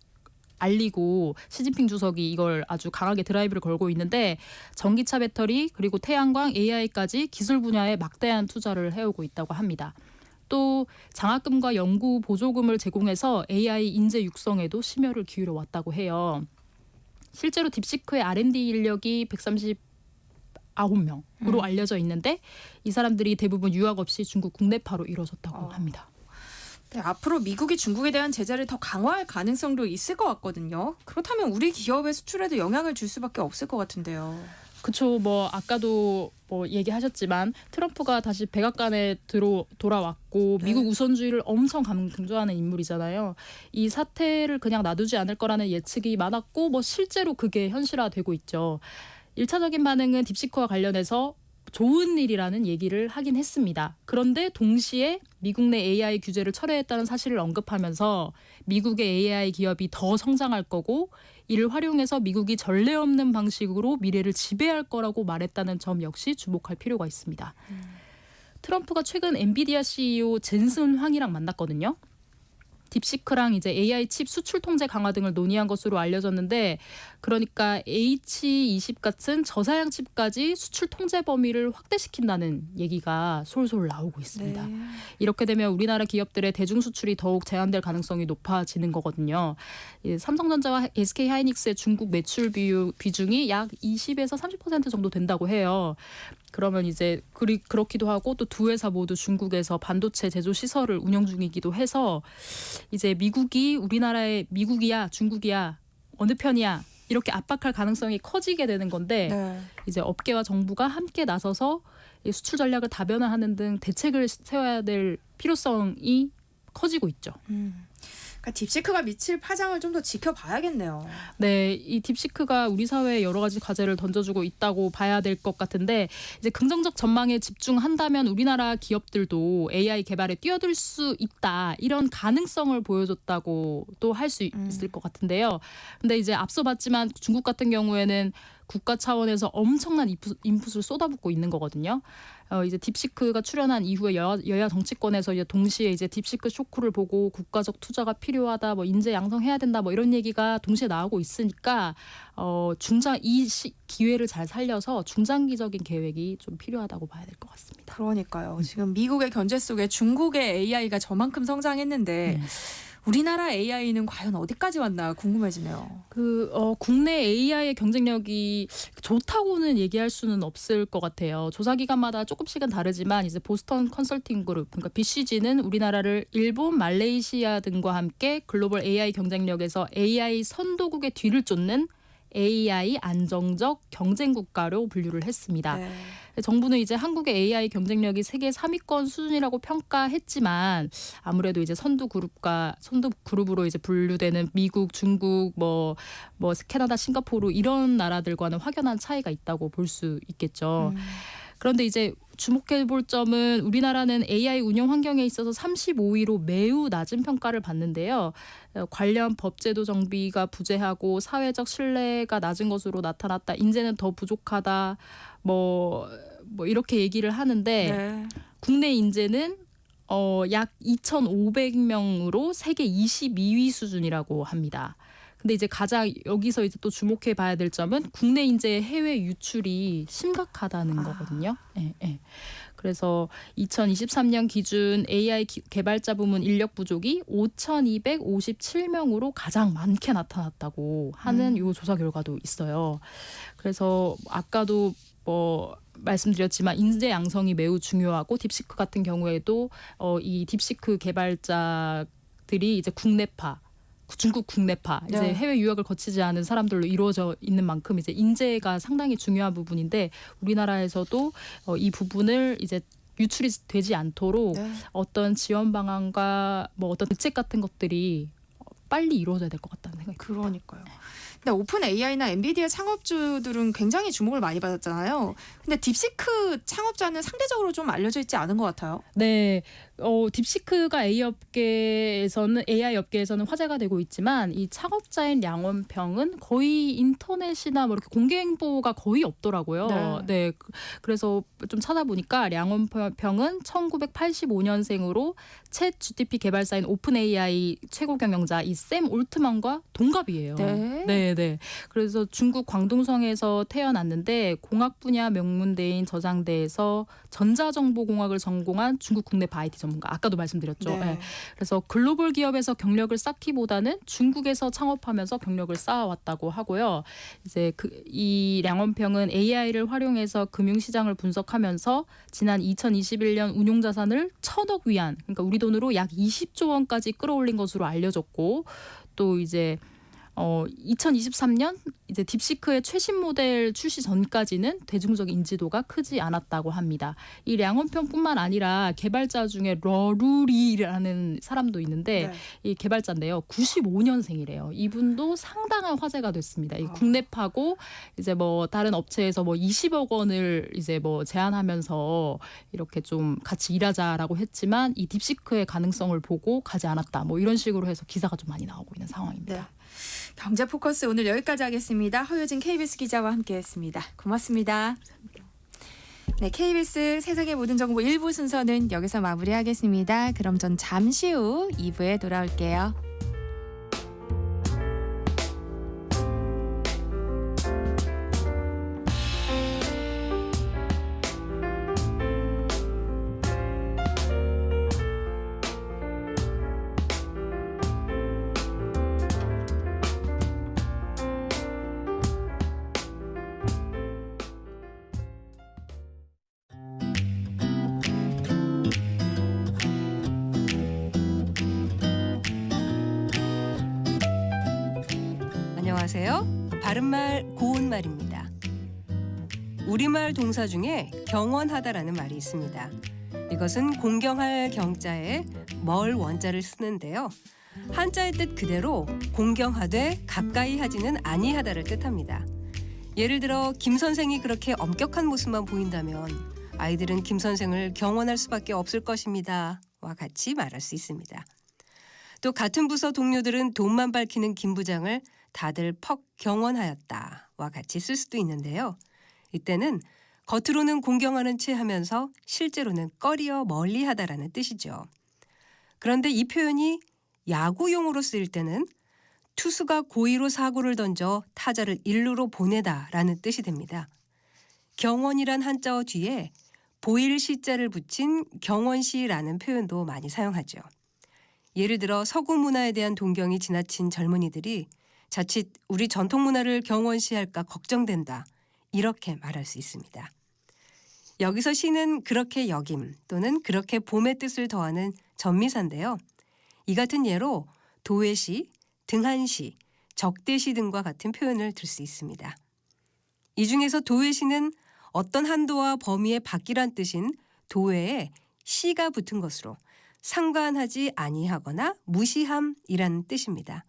알리고 시진핑 주석이 이걸 아주 강하게 드라이브를 걸고 있는데 전기차 배터리 그리고 태양광 AI까지 기술 분야에 막대한 투자를 해오고 있다고 합니다. 또 장학금과 연구 보조금을 제공해서 AI 인재 육성에도 심혈을 기울여 왔다고 해요. 실제로 딥시크의 R&D 인력이 139명으로 알려져 있는데 이 사람들이 대부분 유학 없이 중국 국내파로 이루어졌다고 합니다. 네, 앞으로 미국이 중국에 대한 제재를 더 강화할 가능성도 있을 것 같거든요. 그렇다면 우리 기업의 수출에도 영향을 줄 수밖에 없을 것 같은데요. 그렇죠. 아까도 얘기하셨지만 트럼프가 다시 백악관에 돌아왔고 미국 우선주의를 엄청 강조하는 인물이잖아요. 이 사태를 그냥 놔두지 않을 거라는 예측이 많았고 실제로 그게 현실화되고 있죠. 1차적인 반응은 딥시크와 관련해서 좋은 일이라는 얘기를 하긴 했습니다. 그런데 동시에 미국 내 AI 규제를 철회했다는 사실을 언급하면서 미국의 AI 기업이 더 성장할 거고 이를 활용해서 미국이 전례 없는 방식으로 미래를 지배할 거라고 말했다는 점 역시 주목할 필요가 있습니다. 트럼프가 최근 엔비디아 CEO 젠슨 황이랑 만났거든요. 딥시크랑 이제 AI 칩 수출 통제 강화 등을 논의한 것으로 알려졌는데, 그러니까 H20 같은 저사양 칩까지 수출 통제 범위를 확대시킨다는 얘기가 솔솔 나오고 있습니다. 네. 이렇게 되면 우리나라 기업들의 대중 수출이 더욱 제한될 가능성이 높아지는 거거든요. 삼성전자와 SK하이닉스의 중국 매출 비중이 약 20에서 30% 정도 된다고 해요. 그러면 이제 그렇기도 하고, 또 두 회사 모두 중국에서 반도체 제조 시설을 운영 중이기도 해서 이제 미국이 미국이야 중국이야 어느 편이야 이렇게 압박할 가능성이 커지게 되는 건데, 네. 이제 업계와 정부가 함께 나서서 이 수출 전략을 다변화하는 등 대책을 세워야 될 필요성이 커지고 있죠. 그러니까 딥시크가 미칠 파장을 좀 더 지켜봐야겠네요. 네, 이 딥시크가 우리 사회에 여러 가지 과제를 던져주고 있다고 봐야 될 것 같은데, 이제 긍정적 전망에 집중한다면 우리나라 기업들도 AI 개발에 뛰어들 수 있다, 이런 가능성을 보여줬다고 또 할 수 있을 것 같은데요. 근데 이제 앞서 봤지만 중국 같은 경우에는 국가 차원에서 엄청난 인풋을 쏟아붓고 있는 거거든요. 이제 딥시크가 출연한 이후에 여야 정치권에서 이제 동시에 이제 딥시크 쇼크를 보고 국가적 투자가 필요하다, 뭐 인재 양성해야 된다, 뭐 이런 얘기가 동시에 나오고 있으니까 기회를 잘 살려서 중장기적인 계획이 좀 필요하다고 봐야 될 것 같습니다. 그러니까요. 지금 미국의 견제 속에 중국의 AI가 저만큼 성장했는데 우리나라 AI는 과연 어디까지 왔나 궁금해지네요. 국내 AI의 경쟁력이 좋다고는 얘기할 수는 없을 것 같아요. 조사 기관마다 조금씩은 다르지만 이제 보스턴 컨설팅 그룹, 그러니까 BCG는 우리나라를 일본, 말레이시아 등과 함께 글로벌 AI 경쟁력에서 AI 선도국의 뒤를 쫓는 AI 안정적 경쟁 국가로 분류를 했습니다. 네. 정부는 이제 한국의 AI 경쟁력이 세계 3위권 수준이라고 평가했지만, 아무래도 이제 선두 그룹으로 이제 분류되는 미국, 중국, 뭐 캐나다, 싱가포르 이런 나라들과는 확연한 차이가 있다고 볼 수 있겠죠. 그런데 이제 주목해 볼 점은 우리나라는 AI 운영 환경에 있어서 35위로 매우 낮은 평가를 받는데요. 관련 법제도 정비가 부재하고 사회적 신뢰가 낮은 것으로 나타났다. 인재는 더 부족하다. 뭐 이렇게 얘기를 하는데 네. 국내 인재는 약 2,500명으로 세계 22위 수준이라고 합니다. 근데 이제 가장 여기서 이제 또 주목해 봐야 될 점은 국내 인재의 해외 유출이 심각하다는 거거든요. 예, 예. 그래서 2023년 기준 AI 개발자 부문 인력 부족이 5,257명으로 가장 많게 나타났다고 하는 요 조사 결과도 있어요. 그래서 아까도 말씀드렸지만 인재 양성이 매우 중요하고, 딥시크 같은 경우에도 이 딥시크 개발자들이 이제 중국 국내파, 이제 네. 해외 유학을 거치지 않은 사람들로 이루어져 있는 만큼 이제 인재가 상당히 중요한 부분인데, 우리나라에서도 이 부분을 이제 유출이 되지 않도록 네. 어떤 지원 방안과 뭐 어떤 대책 같은 것들이 빨리 이루어져야 될 것 같다는 생각이 듭니다. 그러니까요. 근데 오픈 AI나 엔비디아 창업주들은 굉장히 주목을 많이 받았잖아요. 근데 딥시크 창업자는 상대적으로 좀 알려져 있지 않은 것 같아요. 네, 딥시크가 AI 업계에서는 화제가 되고 있지만, 이 창업자인 량원평은 거의 인터넷이나 뭐 이렇게 공개 행보가 거의 없더라고요. 네, 그래서 좀 찾아보니까 량원평은 1985년생으로 챗 GTP 개발사인 오픈 AI 최고 경영자 이 샘 올트만과 동갑이에요. 네. 네. 그래서 중국 광둥성에서 태어났는데 공학 분야 명문대인 저장대에서 전자정보공학을 전공한 중국 국내파 IT 전문가. 아까도 말씀드렸죠. 네. 네. 그래서 글로벌 기업에서 경력을 쌓기보다는 중국에서 창업하면서 경력을 쌓아왔다고 하고요. 이제 이 량원평은 AI를 활용해서 금융시장을 분석하면서 지난 2021년 운용자산을 1,000억 위안, 그러니까 우리 돈으로 약 20조 원까지 끌어올린 것으로 알려졌고, 또 이제 2023년 이제 딥시크의 최신 모델 출시 전까지는 대중적 인지도가 크지 않았다고 합니다. 이 량원평뿐만 아니라 개발자 중에 러루리라는 사람도 있는데, 네. 이 개발자인데요. 95년생이래요. 이분도 상당한 화제가 됐습니다. 이 국내파고 이제 뭐 다른 업체에서 뭐 20억 원을 이제 뭐 제안하면서 이렇게 좀 같이 일하자라고 했지만, 이 딥시크의 가능성을 보고 가지 않았다. 뭐 이런 식으로 해서 기사가 좀 많이 나오고 있는 상황입니다. 네. 경제 포커스 오늘 여기까지 하겠습니다. 허효진 KBS 기자와 함께했습니다. 고맙습니다. 네, KBS 세상의 모든 정보 1부 순서는 여기서 마무리하겠습니다. 그럼 전 잠시 후 2부에 돌아올게요. 안녕하세요. 바른말 고운말입니다. 우리말 동사 중에 경원하다라는 말이 있습니다. 이것은 공경할 경자에 멀 원자를 쓰는데요. 한자의 뜻 그대로 공경하되 가까이 하지는 아니하다를 뜻합니다. 예를 들어 김 선생이 그렇게 엄격한 모습만 보인다면 아이들은 김 선생을 경원할 수밖에 없을 것입니다. 와 같이 말할 수 있습니다. 또 같은 부서 동료들은 돈만 밝히는 김 부장을 다들 퍽 경원하였다와 같이 쓸 수도 있는데요. 이때는 겉으로는 공경하는 채 하면서 실제로는 꺼리어 멀리하다라는 뜻이죠. 그런데 이 표현이 야구용으로 쓰일 때는 투수가 고의로 사구를 던져 타자를 일루로 보내다라는 뜻이 됩니다. 경원이란 한자어 뒤에 보일 시자를 붙인 경원시라는 표현도 많이 사용하죠. 예를 들어 서구 문화에 대한 동경이 지나친 젊은이들이 자칫 우리 전통 문화를 경원시할까 걱정된다. 이렇게 말할 수 있습니다. 여기서 시는 그렇게 여김 또는 그렇게 봄의 뜻을 더하는 전미사인데요. 이 같은 예로 도외시, 등한시, 적대시 등과 같은 표현을 들 수 있습니다. 이 중에서 도외시는 어떤 한도와 범위의 밖이란 뜻인 도외에 시가 붙은 것으로 상관하지 아니하거나 무시함이라는 뜻입니다.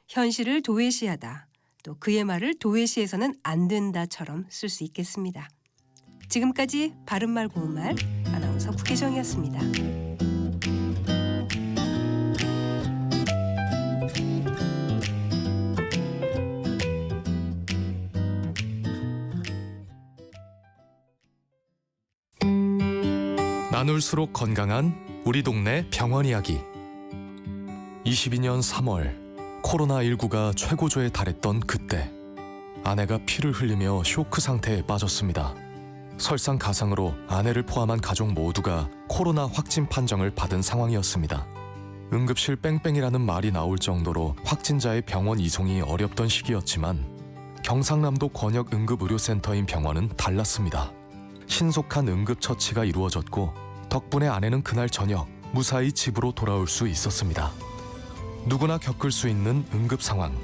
현실을 도외시하다, 또 그의 말을 도외시해서는 안 된다처럼 쓸 수 있겠습니다. 지금까지 바른말 고운말 아나운서 국혜정이었습니다. 나눌수록 건강한 우리 동네 병원 이야기. 22년 3월 코로나19가 최고조에 달했던 그때 아내가 피를 흘리며 쇼크 상태에 빠졌습니다. 설상가상으로 아내를 포함한 가족 모두가 코로나 확진 판정을 받은 상황이었습니다. 응급실 뺑뺑이라는 말이 나올 정도로 확진자의 병원 이송이 어렵던 시기였지만 경상남도 권역 응급의료센터인 병원은 달랐습니다. 신속한 응급처치가 이루어졌고 덕분에 아내는 그날 저녁 무사히 집으로 돌아올 수 있었습니다. 누구나 겪을 수 있는 응급 상황,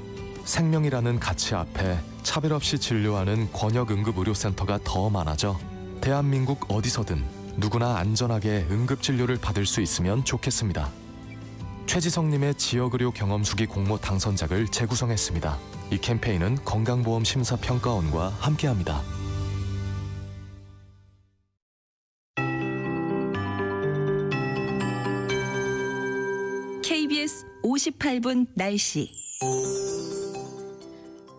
생명이라는 가치 앞에 차별 없이 진료하는 권역 응급의료센터가 더 많아져 대한민국 어디서든 누구나 안전하게 응급진료를 받을 수 있으면 좋겠습니다. 최지성님의 지역의료 경험수기 공모 당선작을 재구성했습니다. 이 캠페인은 건강보험심사평가원과 함께합니다. KBS 58분 날씨.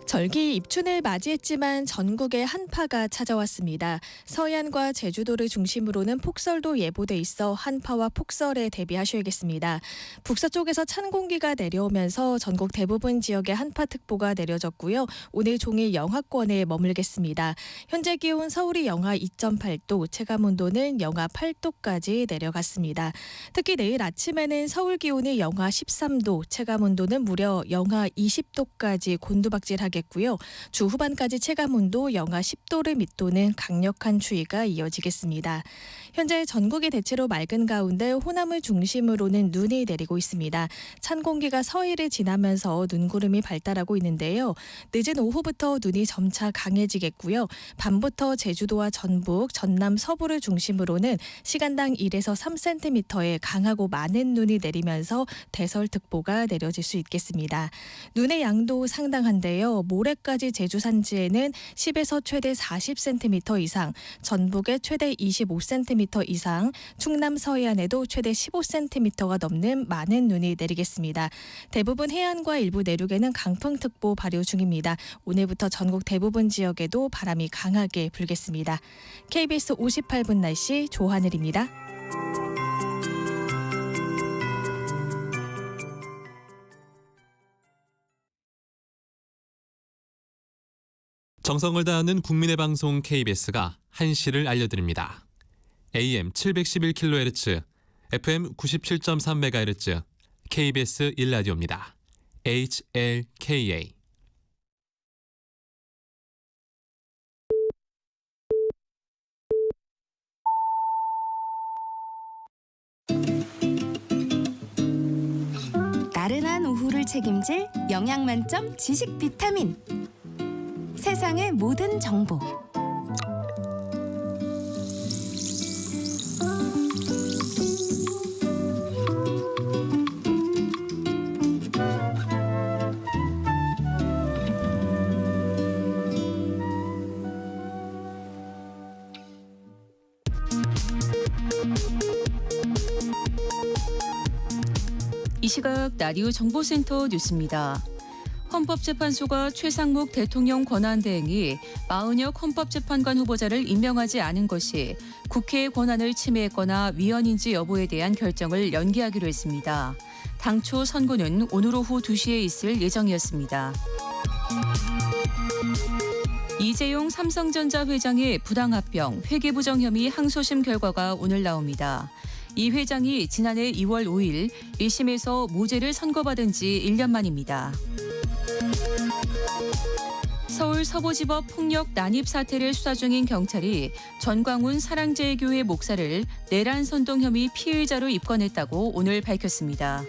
절기 입춘을 맞이했지만 전국에 한파가 찾아왔습니다. 서해안과 제주도를 중심으로는 폭설도 예보돼 있어 한파와 폭설에 대비하셔야겠습니다. 북서쪽에서 찬 공기가 내려오면서 전국 대부분 지역에 한파특보가 내려졌고요. 오늘 종일 영하권에 머물겠습니다. 현재 기온 서울이 영하 2.8도, 체감온도는 영하 8도까지 내려갔습니다. 특히 내일 아침에는 서울 기온이 영하 13도, 체감온도는 무려 영하 20도까지 곤두박질하겠습니다. 주 후반까지 체감온도 영하 10도를 밑도는 강력한 추위가 이어지겠습니다. 현재 전국이 대체로 맑은 가운데 호남을 중심으로는 눈이 내리고 있습니다. 찬 공기가 서해를 지나면서 눈구름이 발달하고 있는데요. 늦은 오후부터 눈이 점차 강해지겠고요. 밤부터 제주도와 전북, 전남 서부를 중심으로는 시간당 1에서 3cm의 강하고 많은 눈이 내리면서 대설특보가 내려질 수 있겠습니다. 눈의 양도 상당한데요. 모레까지 제주 산지에는 10에서 최대 40cm 이상, 전북에 최대 25cm 이상, 충남 서해안에도 최대 15cm가 넘는 많은 눈이 내리겠습니다. 대부분 해안과 일부 내륙에는 강풍특보 발효 중입니다. 오늘부터 전국 대부분 지역에도 바람이 강하게 불겠습니다. KBS 58분 날씨 조하늘입니다. 정성을 다하는 국민의 방송 KBS가 한시를 알려드립니다. AM 711kHz, FM 97.3MHz, KBS 1라디오입니다. HLKA. 나른한 오후를 책임질 영양 만점 지식 비타민. 세상의 모든 정보. 이 시각 라디오 정보센터 뉴스입니다. 헌법재판소가 최상목 대통령 권한대행이 마은혁 헌법재판관 후보자를 임명하지 않은 것이 국회의 권한을 침해했거나 위헌인지 여부에 대한 결정을 연기하기로 했습니다. 당초 선고는 오늘 오후 2시에 있을 예정이었습니다. 이재용 삼성전자 회장의 부당합병, 회계부정 혐의 항소심 결과가 오늘 나옵니다. 이 회장이 지난해 2월 5일 1심에서 무죄를 선고받은 지 1년 만입니다. 서울 서부지법 폭력 난입 사태를 수사 중인 경찰이 전광훈 사랑제일교회 목사를 내란 선동 혐의 피의자로 입건했다고 오늘 밝혔습니다.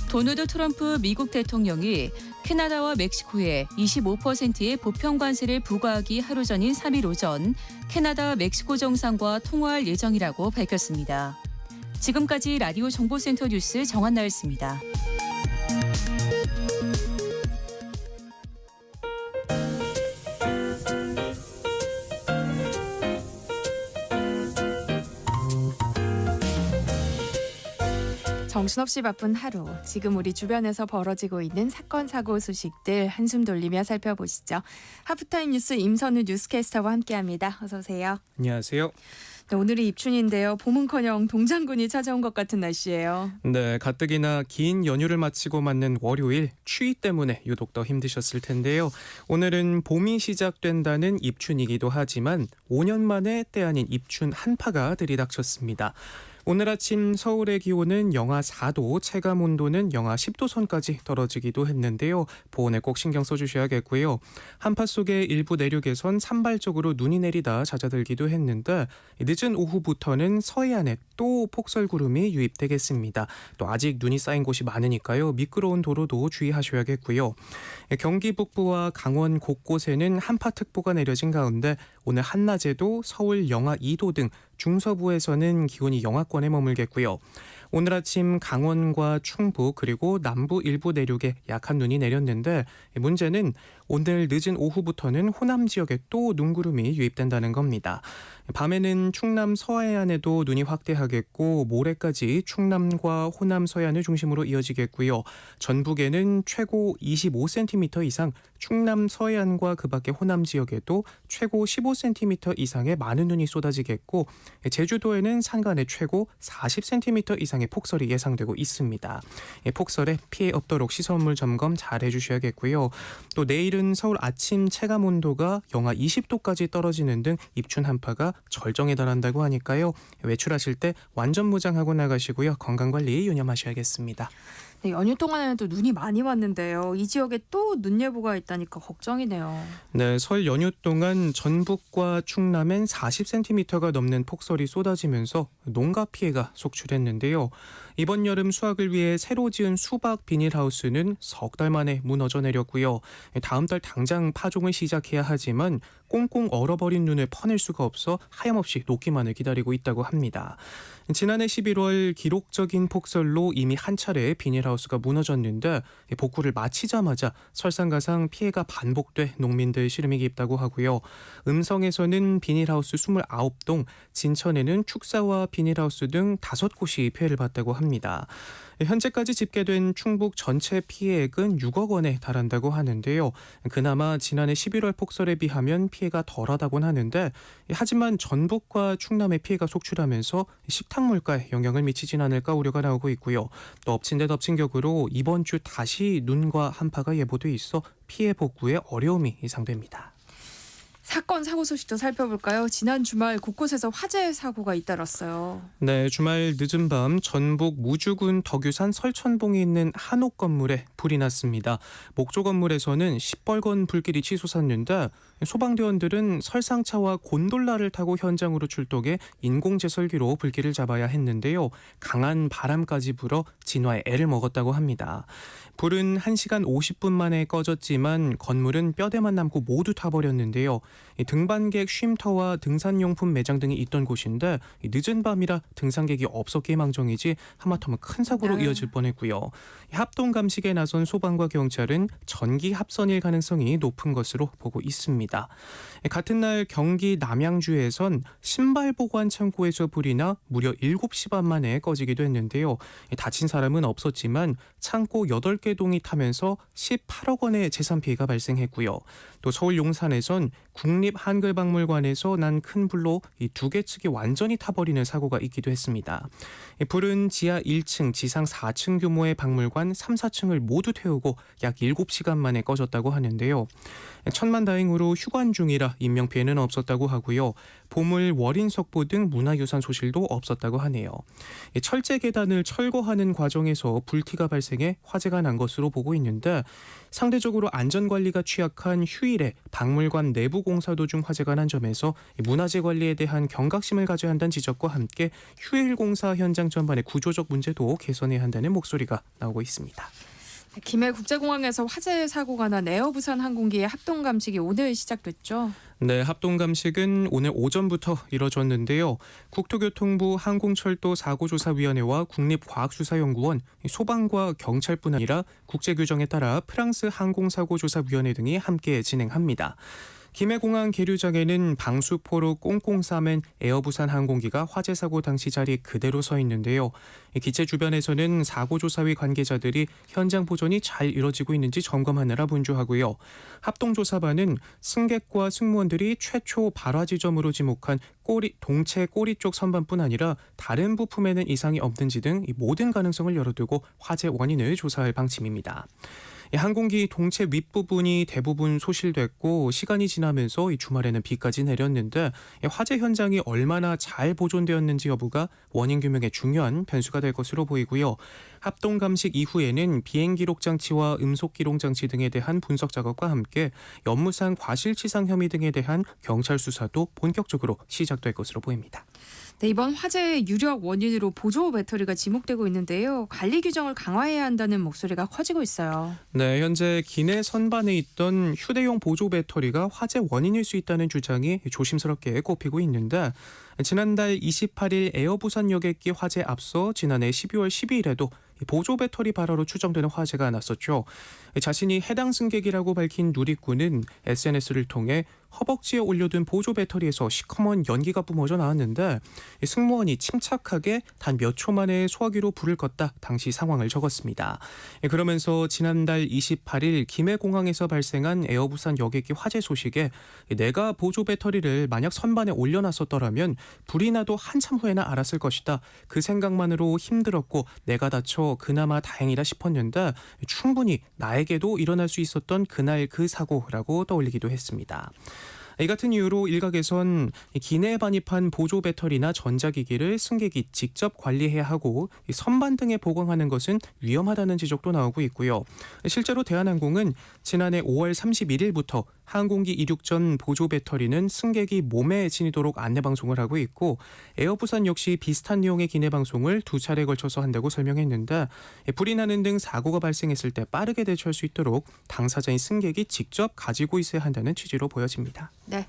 도널드 트럼프 미국 대통령이 캐나다와 멕시코에 25%의 보편 관세를 부과하기 하루 전인 3일 오전 캐나다 멕시코 정상과 통화할 예정이라고 밝혔습니다. 지금까지 라디오 정보센터 뉴스 정한나였습니다. 정신없이 바쁜 하루, 지금 우리 주변에서 벌어지고 있는 사건, 사고 소식들 한숨 돌리며 살펴보시죠. 하프타임 뉴스 임선우 뉴스캐스터와 함께합니다. 어서 오세요. 안녕하세요. 네, 오늘이 입춘인데요. 봄은커녕 동장군이 찾아온 것 같은 날씨예요. 네, 가뜩이나 긴 연휴를 마치고 맞는 월요일 추위 때문에 유독 더 힘드셨을 텐데요. 오늘은 봄이 시작된다는 입춘이기도 하지만 5년 만에 때 아닌 입춘 한파가 들이닥쳤습니다. 오늘 아침 서울의 기온은 영하 4도, 체감 온도는 영하 10도 선까지 떨어지기도 했는데요. 보온에 꼭 신경 써주셔야겠고요. 한파 속에 일부 내륙에선 산발적으로 눈이 내리다 잦아들기도 했는데 늦은 오후부터는 서해안에 또 폭설구름이 유입되겠습니다. 또 아직 눈이 쌓인 곳이 많으니까요. 미끄러운 도로도 주의하셔야겠고요. 경기 북부와 강원 곳곳에는 한파특보가 내려진 가운데 오늘 한낮에도 서울 영하 2도 등 중서부에서는 기온이 영하권에 머물겠고요. 오늘 아침 강원과 충북 그리고 남부 일부 내륙에 약한 눈이 내렸는데 문제는 오늘 늦은 오후부터는 호남 지역에 또 눈구름이 유입된다는 겁니다. 밤에는 충남 서해안에도 눈이 확대하겠고 모레까지 충남과 호남 서해안을 중심으로 이어지겠고요. 전북에는 최고 25cm 이상, 충남 서해안과 그 밖의 호남 지역에도 최고 15cm 이상의 많은 눈이 쏟아지겠고 제주도에는 산간에 최고 40cm 이상의 폭설이 예상되고 있습니다. 폭설에 피해 없도록 시설물 점검 잘 해주셔야겠고요. 또 내일은 서울 아침 체감 온도가 영하 20도까지 떨어지는 등 입춘 한파가 절정에 달한다고 하니까요. 외출하실 때 완전 무장하고 나가시고요. 건강관리 유념하셔야겠습니다. 네, 연휴 동안에는 눈이 많이 왔는데요. 이 지역에 또 눈 예보가 있다니까 걱정이네요. 네, 설 연휴 동안 전북과 충남엔 40cm가 넘는 폭설이 쏟아지면서 농가 피해가 속출했는데요. 이번 여름 수확을 위해 새로 지은 수박 비닐하우스는 석 달 만에 무너져 내렸고요. 다음 달 당장 파종을 시작해야 하지만 꽁꽁 얼어버린 눈을 퍼낼 수가 없어 하염없이 녹기만을 기다리고 있다고 합니다. 지난해 11월 기록적인 폭설로 이미 한 차례 비닐하우스가 무너졌는데 복구를 마치자마자 설상가상 피해가 반복돼 농민들 시름이 깊다고 하고요. 음성에서는 비닐하우스 29동, 진천에는 축사와 비닐하우스 등 5곳이 피해를 봤다고 합니다. 현재까지 집계된 충북 전체 피해액은 6억 원에 달한다고 하는데요. 그나마 지난해 11월 폭설에 비하면 피해가 덜하다고는 하는데 하지만 전북과 충남의 피해가 속출하면서 식탁 물가에 영향을 미치진 않을까 우려가 나오고 있고요. 또 엎친 데 덮친 격으로 이번 주 다시 눈과 한파가 예보돼 있어 피해 복구에 어려움이 예상됩니다. 사건 사고 소식도 살펴볼까요? 지난 주말 곳곳에서 화재 사고가 잇따랐어요. 네, 주말 늦은 밤 전북 무주군 덕유산 설천봉에 있는 한옥 건물에 불이 났습니다. 목조 건물에서는 시뻘건 불길이 치솟았는데 소방대원들은 설상차와 곤돌라를 타고 현장으로 출동해 인공제설기로 불길을 잡아야 했는데요. 강한 바람까지 불어 진화에 애를 먹었다고 합니다. 불은 1시간 50분 만에 꺼졌지만 건물은 뼈대만 남고 모두 타버렸는데요. 등반객 쉼터와 등산용품 매장 등이 있던 곳인데 늦은 밤이라 등산객이 없었기에 망정이지 하마터면 큰 사고로 이어질 뻔했고요. 합동 감식에 나선 소방과 경찰은 전기 합선일 가능성이 높은 것으로 보고 있습니다. 같은 날 경기 남양주에선 신발 보관 창고에서 불이 나 무려 7시 반 만에 꺼지기도 했는데요. 다친 사람은 없었지만 창고 8개 동이 타면서 18억 원의 재산 피해가 발생했고요. 또 서울 용산에선 국립한글박물관에서 난 큰 불로 이 2개 측이 완전히 타버리는 사고가 있기도 했습니다. 불은 지하 1층, 지상 4층 규모의 박물관 3, 4층을 모두 태우고 약 7시간 만에 꺼졌다고 하는데요. 천만다행으로 휴관 중이라 인명피해는 없었다고 하고요. 보물, 월인석보 등 문화유산 소실도 없었다고 하네요. 철제 계단을 철거하는 과정에서 불티가 발생해 화재가 난 것으로 보고 있는데 상대적으로 안전관리가 취약한 휴일에 박물관 내부 공사 도중 화재가 난 점에서 문화재 관리에 대한 경각심을 가져야 한다는 지적과 함께 휴일 공사 현장 전반의 구조적 문제도 개선해야 한다는 목소리가 나오고 있습니다. 김해 국제공항에서 화재 사고가 난 에어부산 항공기의 합동 감식이 오늘 시작됐죠. 네, 합동 감식은 오늘 오전부터 이뤄졌는데요. 국토교통부 항공철도 사고조사위원회와 국립과학수사연구원, 소방과 경찰뿐 아니라 국제규정에 따라 프랑스 항공사고조사위원회 등이 함께 진행합니다. 김해공항 계류장에는 방수포로 꽁꽁 싸맨 에어부산 항공기가 화재 사고 당시 자리에 그대로 서 있는데요. 기체 주변에서는 사고조사위 관계자들이 현장 보존이 잘 이뤄지고 있는지 점검하느라 분주하고요. 합동조사반은 승객과 승무원들이 최초 발화 지점으로 지목한 동체 꼬리 쪽 선반뿐 아니라 다른 부품에는 이상이 없는지 등 모든 가능성을 열어두고 화재 원인을 조사할 방침입니다. 항공기 동체 윗부분이 대부분 소실됐고 시간이 지나면서 주말에는 비까지 내렸는데 화재 현장이 얼마나 잘 보존되었는지 여부가 원인 규명에 중요한 변수가 될 것으로 보이고요. 합동 감식 이후에는 비행 기록 장치와 음속 기록 장치 등에 대한 분석 작업과 함께 업무상 과실치상 혐의 등에 대한 경찰 수사도 본격적으로 시작될 것으로 보입니다. 네, 이번 화재의 유력 원인으로 보조 배터리가 지목되고 있는데요. 관리 규정을 강화해야 한다는 목소리가 커지고 있어요. 네, 현재 기내 선반에 있던 휴대용 보조 배터리가 화재 원인일 수 있다는 주장이 조심스럽게 꼽히고 있는데 지난달 28일 에어부산 여객기 화재 앞서 지난해 12월 12일에도 보조 배터리 발화로 추정되는 화재가 났었죠. 자신이 해당 승객이라고 밝힌 누리꾼은 SNS를 통해 허벅지에 올려둔 보조 배터리에서 시커먼 연기가 뿜어져 나왔는데 승무원이 침착하게 단 몇 초 만에 소화기로 불을 껐다 당시 상황을 적었습니다. 그러면서 지난달 28일 김해공항에서 발생한 에어부산 여객기 화재 소식에 내가 보조 배터리를 만약 선반에 올려놨었더라면 불이 나도 한참 후에나 알았을 것이다. 그 생각만으로 힘들었고 내가 다쳐 그나마 다행이다 싶었는데 충분히 나에게도 일어날 수 있었던 그날 그 사고라고 떠올리기도 했습니다. 이 같은 이유로 일각에선 기내에 반입한 보조 배터리나 전자기기를 승객이 직접 관리해야 하고 선반 등에 보강하는 것은 위험하다는 지적도 나오고 있고요. 실제로 대한항공은 지난해 5월 31일부터 항공기 이륙 전 보조 배터리는 승객이 몸에 지니도록 안내 방송을 하고 있고 에어부산 역시 비슷한 내용의 기내 방송을 2차례에 걸쳐서 한다고 설명했는데 불이 나는 등 사고가 발생했을 때 빠르게 대처할 수 있도록 당사자인 승객이 직접 가지고 있어야 한다는 취지로 보여집니다. 네.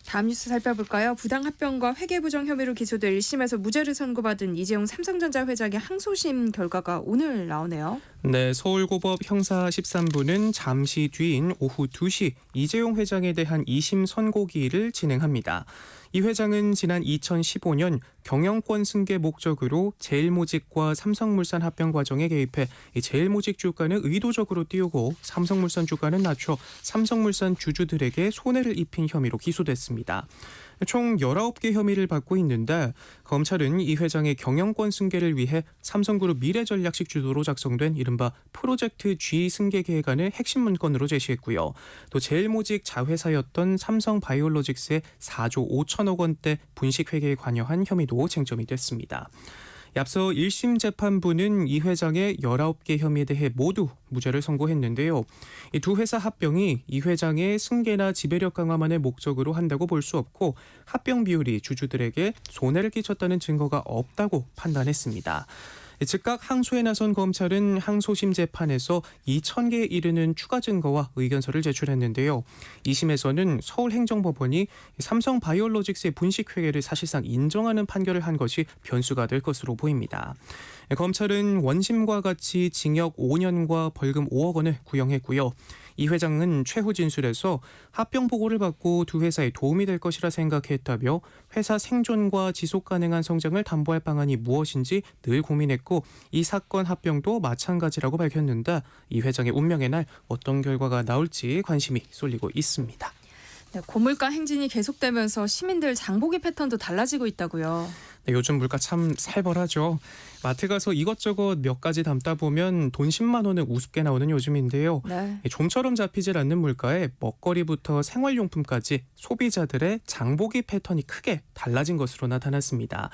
다음 뉴스 살펴볼까요? 부당합병과 회계부정 혐의로 기소돼 1심에서 무죄를 선고받은 이재용 삼성전자 회장의 항소심 결과가 오늘 나오네요. 네, 서울고법 형사 13부는 잠시 뒤인 오후 2시 이재용 회장에 대한 2심 선고기일을 진행합니다. 이 회장은 지난 2015년 경영권 승계 목적으로 제일모직과 삼성물산 합병 과정에 개입해 제일모직 주가는 의도적으로 띄우고 삼성물산 주가는 낮춰 삼성물산 주주들에게 손해를 입힌 혐의로 기소됐습니다. 총 19개 혐의를 받고 있는데 검찰은 이 회장의 경영권 승계를 위해 삼성그룹 미래전략식 주도로 작성된 이른바 프로젝트 G 승계 계획안을 핵심 문건으로 제시했고요. 또 제일모직 자회사였던 삼성바이오로직스의 4조 5천억 원대 분식회계에 관여한 혐의도 쟁점이 됐습니다. 앞서 1심 재판부는 이 회장의 19개 혐의에 대해 모두 무죄를 선고했는데요. 이 두 회사 합병이 이 회장의 승계나 지배력 강화만을 목적으로 한다고 볼 수 없고 합병 비율이 주주들에게 손해를 끼쳤다는 증거가 없다고 판단했습니다. 즉각 항소에 나선 검찰은 항소심 재판에서 2,000개에 이르는 추가 증거와 의견서를 제출했는데요. 2심에서는 서울행정법원이 삼성바이오로직스의 분식회계를 사실상 인정하는 판결을 한 것이 변수가 될 것으로 보입니다. 검찰은 원심과 같이 징역 5년과 벌금 5억 원을 구형했고요. 이 회장은 최후 진술에서 합병 보고를 받고 두 회사에 도움이 될 것이라 생각했다며 회사 생존과 지속 가능한 성장을 담보할 방안이 무엇인지 늘 고민했고 이 사건 합병도 마찬가지라고 밝혔는데 이 회장의 운명의 날 어떤 결과가 나올지 관심이 쏠리고 있습니다. 네, 고물가 행진이 계속되면서 시민들 장보기 패턴도 달라지고 있다고요. 네, 요즘 물가 참 살벌하죠. 마트 가서 이것저것 몇 가지 담다 보면 돈 10만 원은 우습게 나오는 요즘인데요. 네. 좀처럼 잡히질 않는 물가에 먹거리부터 생활용품까지 소비자들의 장보기 패턴이 크게 달라진 것으로 나타났습니다.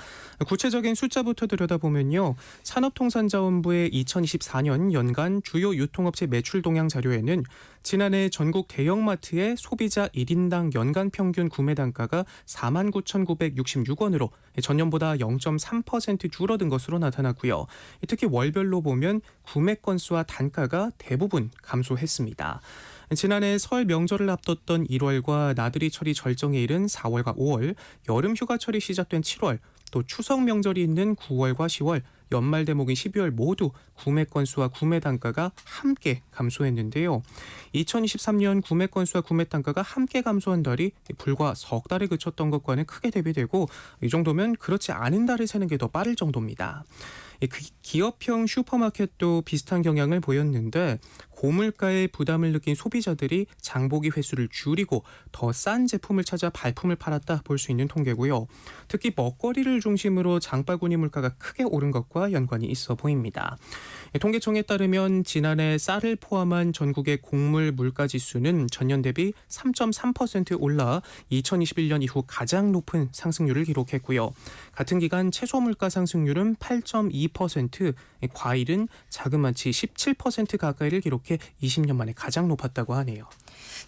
구체적인 숫자부터 들여다보면요. 산업통상자원부의 2024년 연간 주요 유통업체 매출 동향 자료에는 지난해 전국 대형마트의 소비자 1인당 연간 평균 구매 단가가 49,966원으로 전년보다 0.3% 줄어든 것으로 나타났고요. 특히 월별로 보면 구매 건수와 단가가 대부분 감소했습니다. 지난해 설 명절을 앞뒀던 1월과 나들이철이 절정에 이른 4월과 5월, 여름 휴가철이 시작된 7월, 또 추석 명절이 있는 9월과 10월, 연말 대목인 12월 모두 구매 건수와 구매 단가가 함께 감소했는데요. 2023년 구매 건수와 구매 단가가 함께 감소한 달이 불과 석 달에 그쳤던 것과는 크게 대비되고 이 정도면 그렇지 않은 달을 세는 게 더 빠를 정도입니다. 기업형 슈퍼마켓도 비슷한 경향을 보였는데 고물가에 부담을 느낀 소비자들이 장보기 횟수를 줄이고 더 싼 제품을 찾아 발품을 팔았다 볼 수 있는 통계고요. 특히 먹거리를 중심으로 장바구니 물가가 크게 오른 것과 연관이 있어 보입니다. 통계청에 따르면 지난해 쌀을 포함한 전국의 곡물 물가 지수는 전년 대비 3.3% 올라 2021년 이후 가장 높은 상승률을 기록했고요. 같은 기간 채소 물가 상승률은 8.2%, 과일은 자그마치 17% 가까이를 기록해 20년 만에 가장 높았다고 하네요.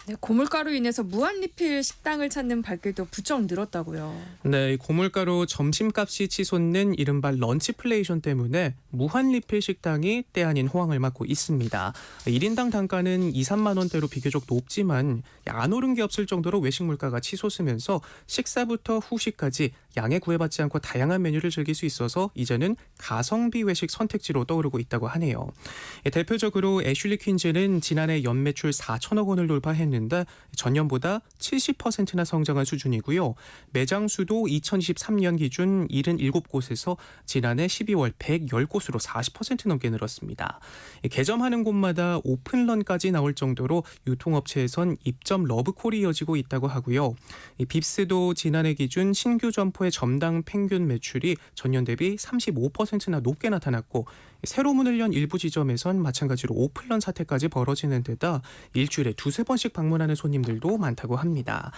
네, 고물가로 인해서 무한리필 식당을 찾는 발길도 부쩍 늘었다고요. 네, 고물가로 점심값이 치솟는 이른바 런치플레이션 때문에 무한리필 식당이 때 아닌 호황을 맞고 있습니다. 1인당 단가는 2, 3만 원대로 비교적 높지만 안 오른 게 없을 정도로 외식 물가가 치솟으면서 식사부터 후식까지 양에 구애받지 않고 다양한 메뉴를 즐길 수 있어서 이제는 가성비 외식 선택지로 떠오르고 있다고 하네요. 대표적으로 애슐리 퀸즈는 지난해 연매출 4천억 원을 돌파했는데 전년보다 70%나 성장한 수준이고요. 매장 수도 2023년 기준 77곳에서 지난해 12월 110곳으로 40% 넘게 늘었습니다. 개점하는 곳마다 오픈런까지 나올 정도로 유통업체에선 입점 러브콜이 이어지고 있다고 하고요. 빕스도 지난해 기준 신규 점포의 점당 평균 매출이 전년 대비 35%나 높게 나타났고 새로 문을 연 일부 지점에선 마찬가지로 오픈런 사태까지 벌어지는 데다 일주일에 두세 번씩 방문하는 손님들도 많다고 합니다.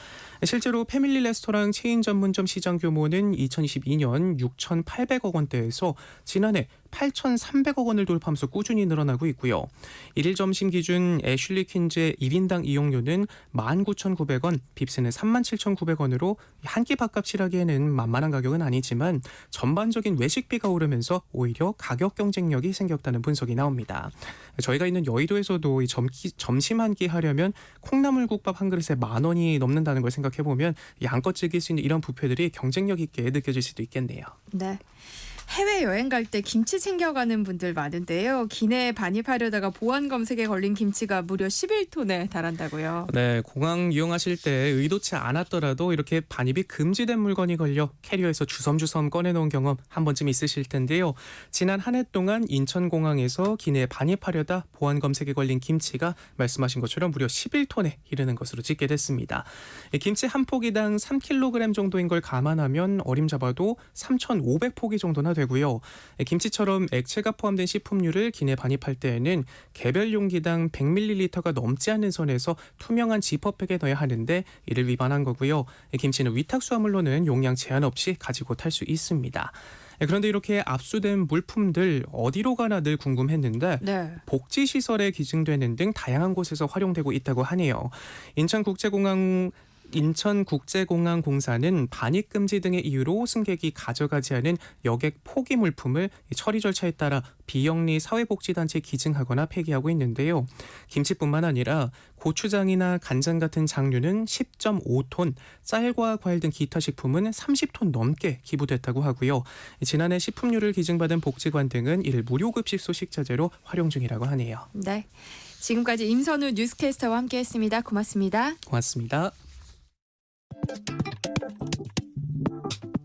실제로 패밀리 레스토랑 체인 전문점 시장 규모는 2022년 6,800억 원대에서 지난해 8,300억 원을 돌파하면서 꾸준히 늘어나고 있고요. 일일 점심 기준 애슐리 퀸즈의 1인당 이용료는 19,900원, 빕스는 37,900원으로 한 끼 밥값이라 하기에는 만만한 가격은 아니지만 전반적인 외식비가 오르면서 오히려 가격 경쟁력이 생겼다는 분석이 나옵니다. 저희가 있는 여의도에서도 이 점심 한 끼 하려면 콩나물국밥 한 그릇에 10,000원이 넘는다는 걸 생각해보면 양껏 즐길 수 있는 이런 뷔페들이 경쟁력 있게 느껴질 수도 있겠네요. 네. 해외 여행 갈 때 김치 챙겨가는 분들 많은데요. 기내에 반입하려다가 보안 검색에 걸린 김치가 무려 11톤에 달한다고요. 네, 공항 이용하실 때 의도치 않았더라도 이렇게 반입이 금지된 물건이 걸려 캐리어에서 주섬주섬 꺼내놓은 경험 한 번쯤 있으실 텐데요. 지난 한 해 동안 인천공항에서 기내에 반입하려다 보안 검색에 걸린 김치가 말씀하신 것처럼 무려 11톤에 이르는 것으로 집계됐습니다. 김치 한 포기당 3kg 정도인 걸 감안하면 어림잡아도 3,500포기 정도나 되고요. 김치처럼 액체가 포함된 식품류를 기내 반입할 때에는 개별 용기당 100ml가 넘지 않는 선에서 투명한 지퍼백에 넣어야 하는데 이를 위반한 거고요. 김치는 위탁 수화물로는 용량 제한 없이 가지고 탈 수 있습니다. 그런데 이렇게 압수된 물품들 어디로 가나 늘 궁금했는데 네. 복지시설에 기증되는 등 다양한 곳에서 활용되고 있다고 하네요. 인천국제공항공사는 반입금지 등의 이유로 승객이 가져가지 않은 여객 포기 물품을 처리 절차에 따라 비영리 사회복지단체에 기증하거나 폐기하고 있는데요. 김치뿐만 아니라 고추장이나 간장 같은 장류는 10.5톤, 쌀과 과일 등 기타 식품은 30톤 넘게 기부됐다고 하고요. 지난해 식품류를 기증받은 복지관 등은 이를 무료급식소 식자재로 활용 중이라고 하네요. 네. 지금까지 임선우 뉴스캐스터와 함께했습니다. 고맙습니다. 고맙습니다.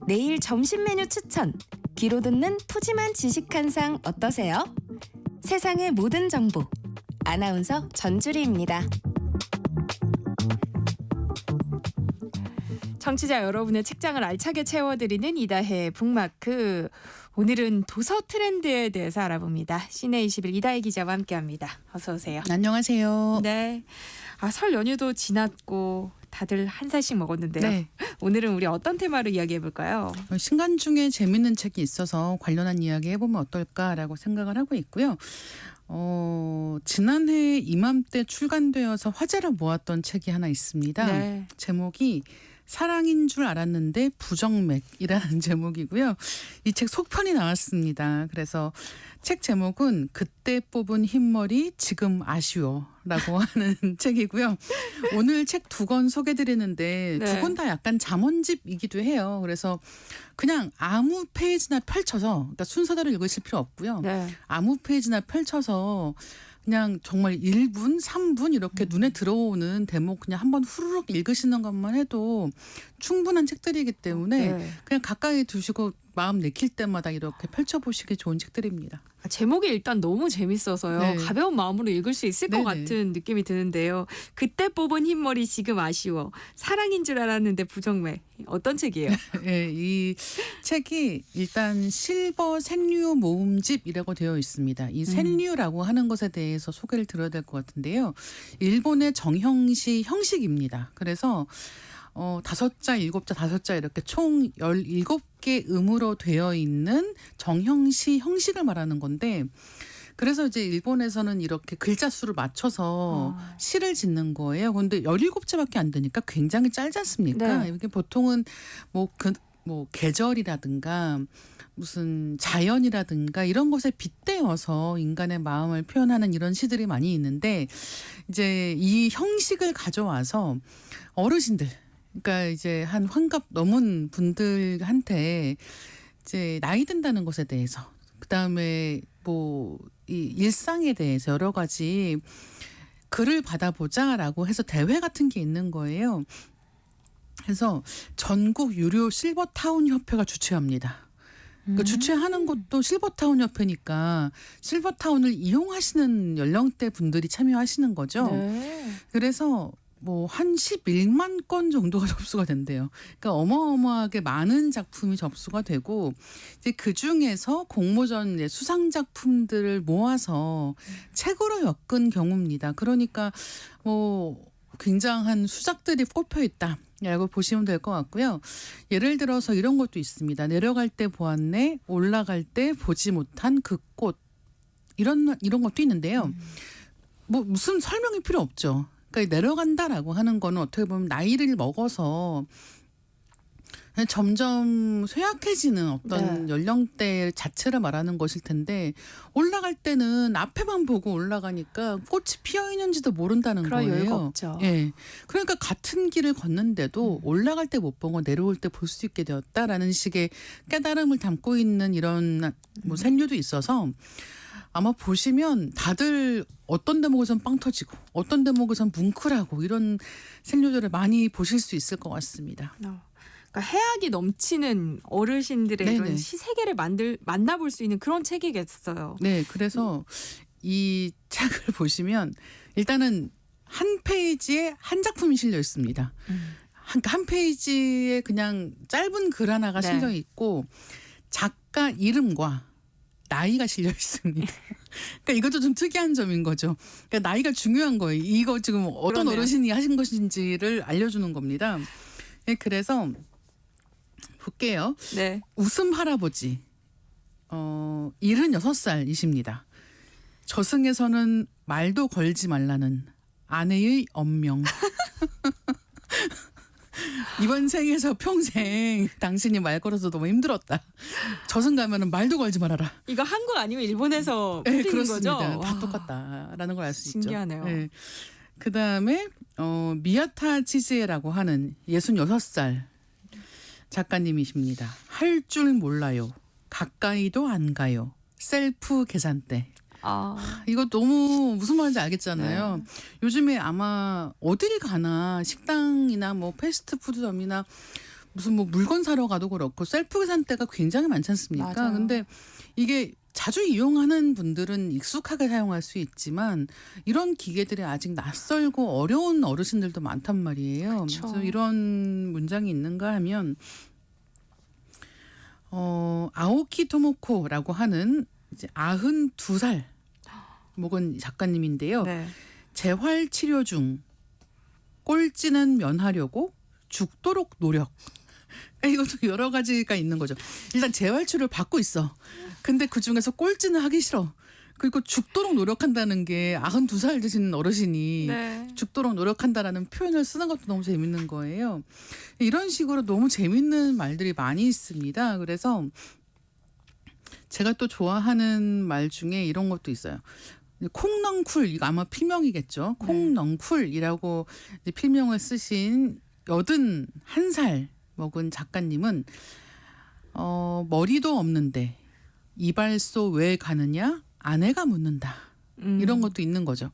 내일 점심 메뉴 추천. 귀로 듣는 푸짐한 지식 한 상 어떠세요? 세상의 모든 정보. 아나운서 전주리입니다. 청취자 여러분의 책장을 알차게 채워드리는 이다혜 북마크. 오늘은 도서 트렌드에 대해서 알아봅니다. 시내21 이다혜 기자와 함께합니다. 어서 오세요. 안녕하세요. 네. 설 연휴도 지났고 다들 한 살씩 먹었는데요. 네. 오늘은 우리 어떤 테마로 이야기해 볼까요? 신간 중에 재밌는 책이 있어서 관련한 이야기 해보면 어떨까라고 생각을 하고 있고요. 지난해 이맘때 출간되어서 화제를 모았던 책이 하나 있습니다. 네. 제목이 사랑인 줄 알았는데 부정맥이라는 제목이고요. 이 책 속편이 나왔습니다. 그래서 책 제목은 그때 뽑은 흰머리 지금 아쉬워라고 하는 책이고요. 오늘 책 2권 소개드리는데 네. 2권 다 약간 잠원집이기도 해요. 그래서 그냥 아무 페이지나 펼쳐서, 그러니까 순서대로 읽으실 필요 없고요. 네. 아무 페이지나 펼쳐서 그냥 정말 1분, 3분 이렇게 눈에 들어오는 대목 그냥 한번 후루룩 읽으시는 것만 해도 충분한 책들이기 때문에 네. 그냥 가까이 두시고 마음 내킬 때마다 이렇게 펼쳐보시기 좋은 책들입니다. 제목이 일단 너무 재밌어서요. 네. 가벼운 마음으로 읽을 수 있을 것 네네. 같은 느낌이 드는데요. 그때 뽑은 흰머리 지금 아쉬워. 사랑인 줄 알았는데 부정맥. 어떤 책이에요? 네, 이 책이 일단 실버 샌류 모음집이라고 되어 있습니다. 이 샌류라고 하는 것에 대해서 소개를 드려야 될 것 같은데요. 일본의 정형시 형식입니다. 그래서 5자, 7자, 5자 이렇게 총 17개 음으로 되어 있는 정형시 형식을 말하는 건데, 그래서 이제 일본에서는 이렇게 글자 수를 맞춰서 시를 짓는 거예요. 그런데 17자밖에 안 되니까 굉장히 짧지 않습니까? 네. 이게 보통은 뭐 계절이라든가 무슨 자연이라든가 이런 것에 빗대어서 인간의 마음을 표현하는 이런 시들이 많이 있는데, 이제 이 형식을 가져와서 어르신들, 그러니까 이제 한 환갑 넘은 분들한테 이제 나이 든다는 것에 대해서, 그다음에 뭐 이 일상에 대해서 여러 가지 글을 받아보자라고 해서 대회 같은 게 있는 거예요. 그래서 전국 유료 실버타운 협회가 주최합니다. 그러니까 주최하는 것도 실버타운 협회니까 실버타운을 이용하시는 연령대 분들이 참여하시는 거죠. 네. 그래서 뭐 한 11만 건 정도가 접수가 된대요. 그러니까 어마어마하게 많은 작품이 접수가 되고, 이제 그 중에서 공모전 이제 수상 작품들을 모아서 책으로 엮은 경우입니다. 그러니까 뭐 굉장한 수작들이 꼽혀 있다. 라고 보시면 될 것 같고요. 예를 들어서 이런 것도 있습니다. 내려갈 때 보았네, 올라갈 때 보지 못한 그 꽃. 이런 것도 있는데요. 뭐 무슨 설명이 필요 없죠. 그러니까 내려간다라고 하는 거는 어떻게 보면 나이를 먹어서 점점 쇠약해지는 어떤 연령대 자체를 말하는 것일 텐데 올라갈 때는 앞에만 보고 올라가니까 꽃이 피어 있는지도 모른다는 그럴 거예요. 여유가 없죠. 예. 그러니까 같은 길을 걷는데도 올라갈 때 못 보고 내려올 때 볼 수 있게 되었다라는 식의 깨달음을 담고 있는 이런 뭐 생류도 있어서 아마 보시면 다들 어떤 대목에선 빵 터지고 어떤 대목에선 뭉클하고 이런 생류들을 많이 보실 수 있을 것 같습니다. 그러니까 해악이 넘치는 어르신들의 네네. 이런 시세계를 만나볼 수 있는 그런 책이겠어요. 네, 그래서 이 책을 보시면 일단은 한 페이지에 한 작품이 실려 있습니다. 한 페이지에 그냥 짧은 글 하나가 네. 실려 있고 작가 이름과 나이가 실려 있습니다. 그러니까 이것도 좀 특이한 점인 거죠. 그러니까 나이가 중요한 거예요. 이거 지금 어떤 그러네요. 어르신이 하신 것인지를 알려주는 겁니다. 네, 그래서 볼게요. 네. 웃음 할아버지 76살이십니다. 저승에서는 말도 걸지 말라는 아내의 엄명. 이번 생에서 평생 당신이 말 걸어서 너무 힘들었다. 저승 가면은 말도 걸지 말아라. 이거 한국 아니면 일본에서 네, 풀리는 그렇습니다. 거죠? 다 와, 똑같다라는 걸 알 수 있죠. 신기하네요. 네. 그다음에 미야타 치즈에라고 하는 66살 작가님이십니다. 할 줄 몰라요. 가까이도 안 가요. 셀프 계산대. 이거 너무 무슨 말인지 알겠잖아요. 요즘에 아마 어딜 가나 식당이나 뭐 패스트푸드점이나 무슨 뭐 물건 사러 가도 그렇고 셀프 계산대가 굉장히 많지 않습니까? 맞아요. 근데 이게 자주 이용하는 분들은 익숙하게 사용할 수 있지만 이런 기계들이 아직 낯설고 어려운 어르신들도 많단 말이에요. 그쵸. 그래서 이런 문장이 있는가 하면 아오키 토모코라고 하는 이제 92살 먹은 작가님인데요. 네. 재활 치료 중 꼴찌는 면하려고 죽도록 노력. 이것도 여러 가지가 있는 거죠. 일단 재활 치료를 받고 있어. 근데 그 중에서 꼴찌는 하기 싫어. 그리고 죽도록 노력한다는 게 92살 되신 어르신이 네. 죽도록 노력한다라는 표현을 쓰는 것도 너무 재밌는 거예요. 이런 식으로 너무 재밌는 말들이 많이 있습니다. 그래서 제가 또 좋아하는 말 중에 이런 것도 있어요. 콩넝쿨, 이거 아마 필명이겠죠. 콩넝쿨이라고 이제 필명을 쓰신 81살 먹은 작가님은 머리도 없는데 이발소 왜 가느냐? 아내가 묻는다. 이런 것도 있는 거죠.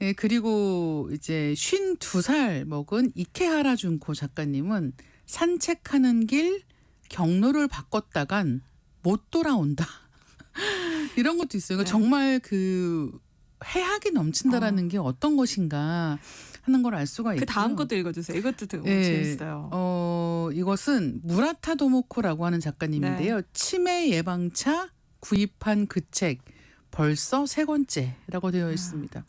예, 그리고 이제 52살 먹은 이케하라 준코 작가님은 산책하는 길 경로를 바꿨다간 못 돌아온다. 이런 것도 있어요. 그러니까 정말 그 해학이 넘친다라는 게 어떤 것인가 하는 걸 알 수가 있고요. 그 다음 것도 읽어주세요. 이것도 되게 예, 재밌어요. 이것은 무라타 도모코라고 하는 작가님인데요. 치매 예방차 구입한 그 책 벌써 3권째라고 되어 있습니다.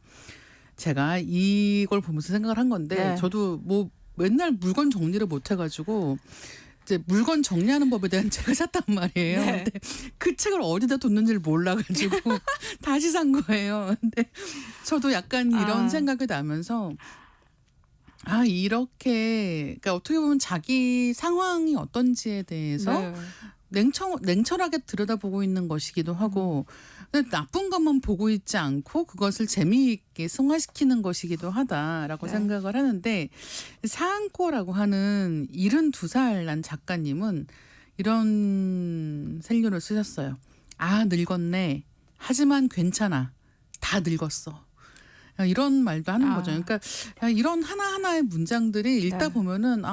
제가 이걸 보면서 생각을 한 건데 네. 저도 뭐 맨날 물건 정리를 못 해가지고 이제 물건 정리하는 법에 대한 책을 샀단 말이에요. 네. 근데 그 책을 어디다 뒀는지를 몰라가지고 다시 산 거예요. 근데 저도 약간 이런 생각이 나면서 이렇게 그러니까 어떻게 보면 자기 상황이 어떤지에 대해서 냉철하게 들여다보고 있는 것이기도 하고 근데 나쁜 것만 보고 있지 않고 그것을 재미있게 승화시키는 것이기도 하다라고 생각을 하는데 사안코라고 하는 72살 난 작가님은 이런 생류를 쓰셨어요. 늙었네. 하지만 괜찮아. 다 늙었어. 이런 말도 하는 거죠. 그러니까 이런 하나하나의 문장들이 읽다 보면은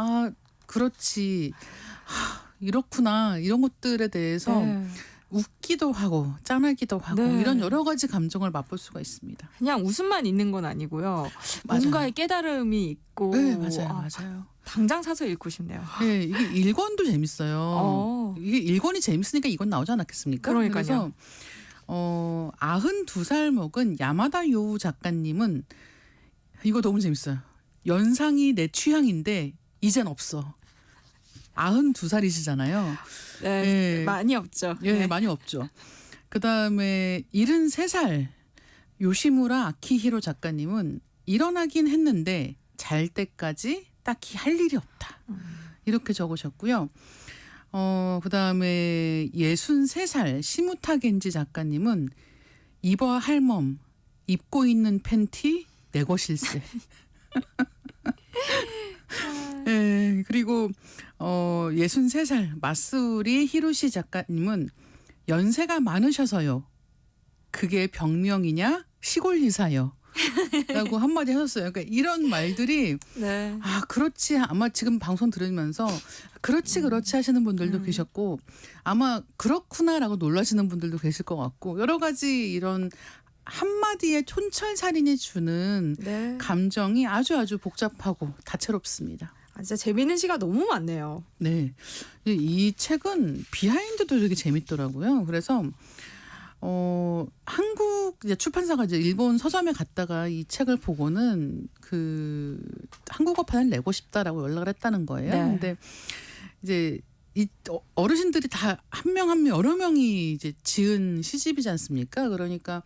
그렇지. 이렇구나. 이런 것들에 대해서 웃기도 하고 짠하기도 하고 이런 여러 가지 감정을 맛볼 수가 있습니다. 그냥 웃음만 있는 건 아니고요. 맞아요. 뭔가의 깨달음이 있고. 네, 맞아요. 당장 사서 읽고 싶네요. 네, 이게 1권도 재밌어요. 이게 1권이 재밌으니까 2권 나오지 않았겠습니까? 그러니까요. 그래서 92살 먹은 야마다 요우 작가님은 이거 너무 재밌어요. 연상이 내 취향인데 이젠 없어. 92살이시잖아요. 네, 예. 많이 없죠. 예, 네. 많이 없죠. 그다음에 73살 요시무라 아키히로 작가님은 일어나긴 했는데 잘 때까지 딱히 할 일이 없다. 이렇게 적으셨고요. 그다음에 63살 시무타 겐지 작가님은 입어야 할 몸, 입고 있는 팬티 내 것일세. 예, 그리고 63살 마스우리 히로시 작가님은 연세가 많으셔서요. 그게 병명이냐 시골 이사요. 라고 한마디 하셨어요. 그러니까 이런 말들이 네. 그렇지 아마 지금 방송 들으면서 그렇지 하시는 분들도 계셨고 아마 그렇구나라고 놀라시는 분들도 계실 것 같고 여러 가지 이런 한마디의 촌철살인이 주는 네. 감정이 아주 복잡하고 다채롭습니다. 진짜 재미있는 시가 너무 많네요. 네, 이 책은 비하인드도 되게 재밌더라고요. 그래서 한국 이제 출판사가 이제 일본 서점에 갔다가 이 책을 보고는 그 한국어판을 내고 싶다라고 연락을 했다는 거예요. 네. 근데 이제 이 어르신들이 다 한 명 한 명 여러 명이 이제 지은 시집이지 않습니까? 그러니까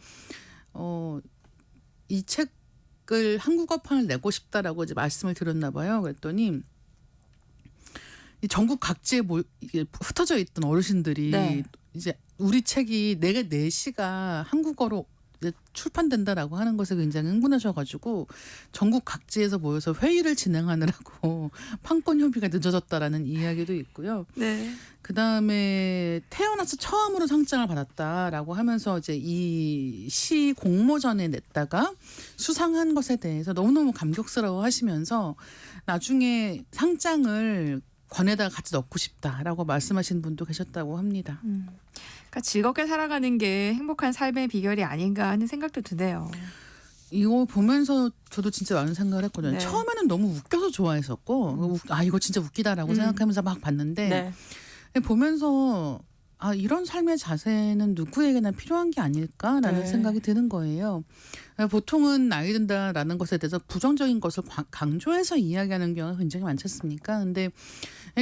이 책을 한국어판을 내고 싶다라고 이제 말씀을 드렸나 봐요. 그랬더니 이 전국 각지에 이게 흩어져 있던 어르신들이 네. 이제 우리 책이 내 시가 한국어로 이제 출판된다라고 하는 것에 굉장히 흥분하셔가지고 전국 각지에서 모여서 회의를 진행하느라고 판권 협의가 늦어졌다라는 이야기도 있고요. 네. 그 다음에 태어나서 처음으로 상장을 받았다라고 하면서 이제 이 시 공모전에 냈다가 수상한 것에 대해서 너무너무 감격스러워 하시면서 나중에 상장을 관에다가 같이 넣고 싶다라고 말씀하신 분도 계셨다고 합니다. 그러니까 즐겁게 살아가는 게 행복한 삶의 비결이 아닌가 하는 생각도 드네요. 이거 보면서 저도 진짜 많은 생각을 했거든요. 네. 처음에는 너무 웃겨서 좋아했었고 이거 진짜 웃기다라고 생각하면서 막 봤는데 네. 보면서 이런 삶의 자세는 누구에게나 필요한 게 아닐까라는 네. 생각이 드는 거예요. 보통은 나이 든다라는 것에 대해서 부정적인 것을 강조해서 이야기하는 경우가 굉장히 많지 않습니까? 근데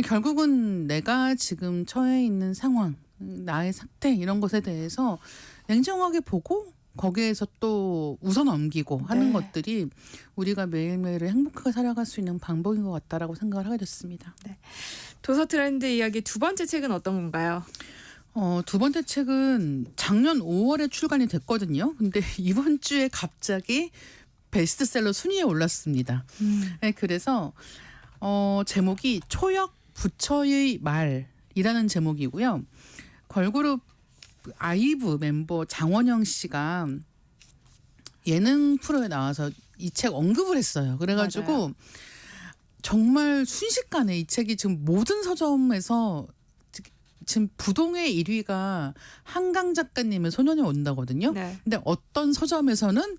결국은 내가 지금 처해 있는 상황, 나의 상태 이런 것에 대해서 냉정하게 보고 거기에서 또 웃어 넘기고 하는 네. 것들이 우리가 매일매일을 행복하게 살아갈 수 있는 방법인 것 같다라고 생각을 하게 됐습니다. 도서 트렌드 이야기 두 번째 책은 어떤 건가요? 두 번째 책은 작년 5월에 출간이 됐거든요. 근데 이번 주에 갑자기 베스트셀러 순위에 올랐습니다. 네, 그래서 제목이 초역 부처의 말이라는 제목이고요. 걸그룹 아이브 멤버 장원영 씨가 예능 프로에 나와서 이 책 언급을 했어요. 그래가지고 맞아요. 정말 순식간에 이 책이 지금 모든 서점에서 지금 부동의 1위가 한강 작가님의 소년이 온다거든요. 네. 근데 어떤 서점에서는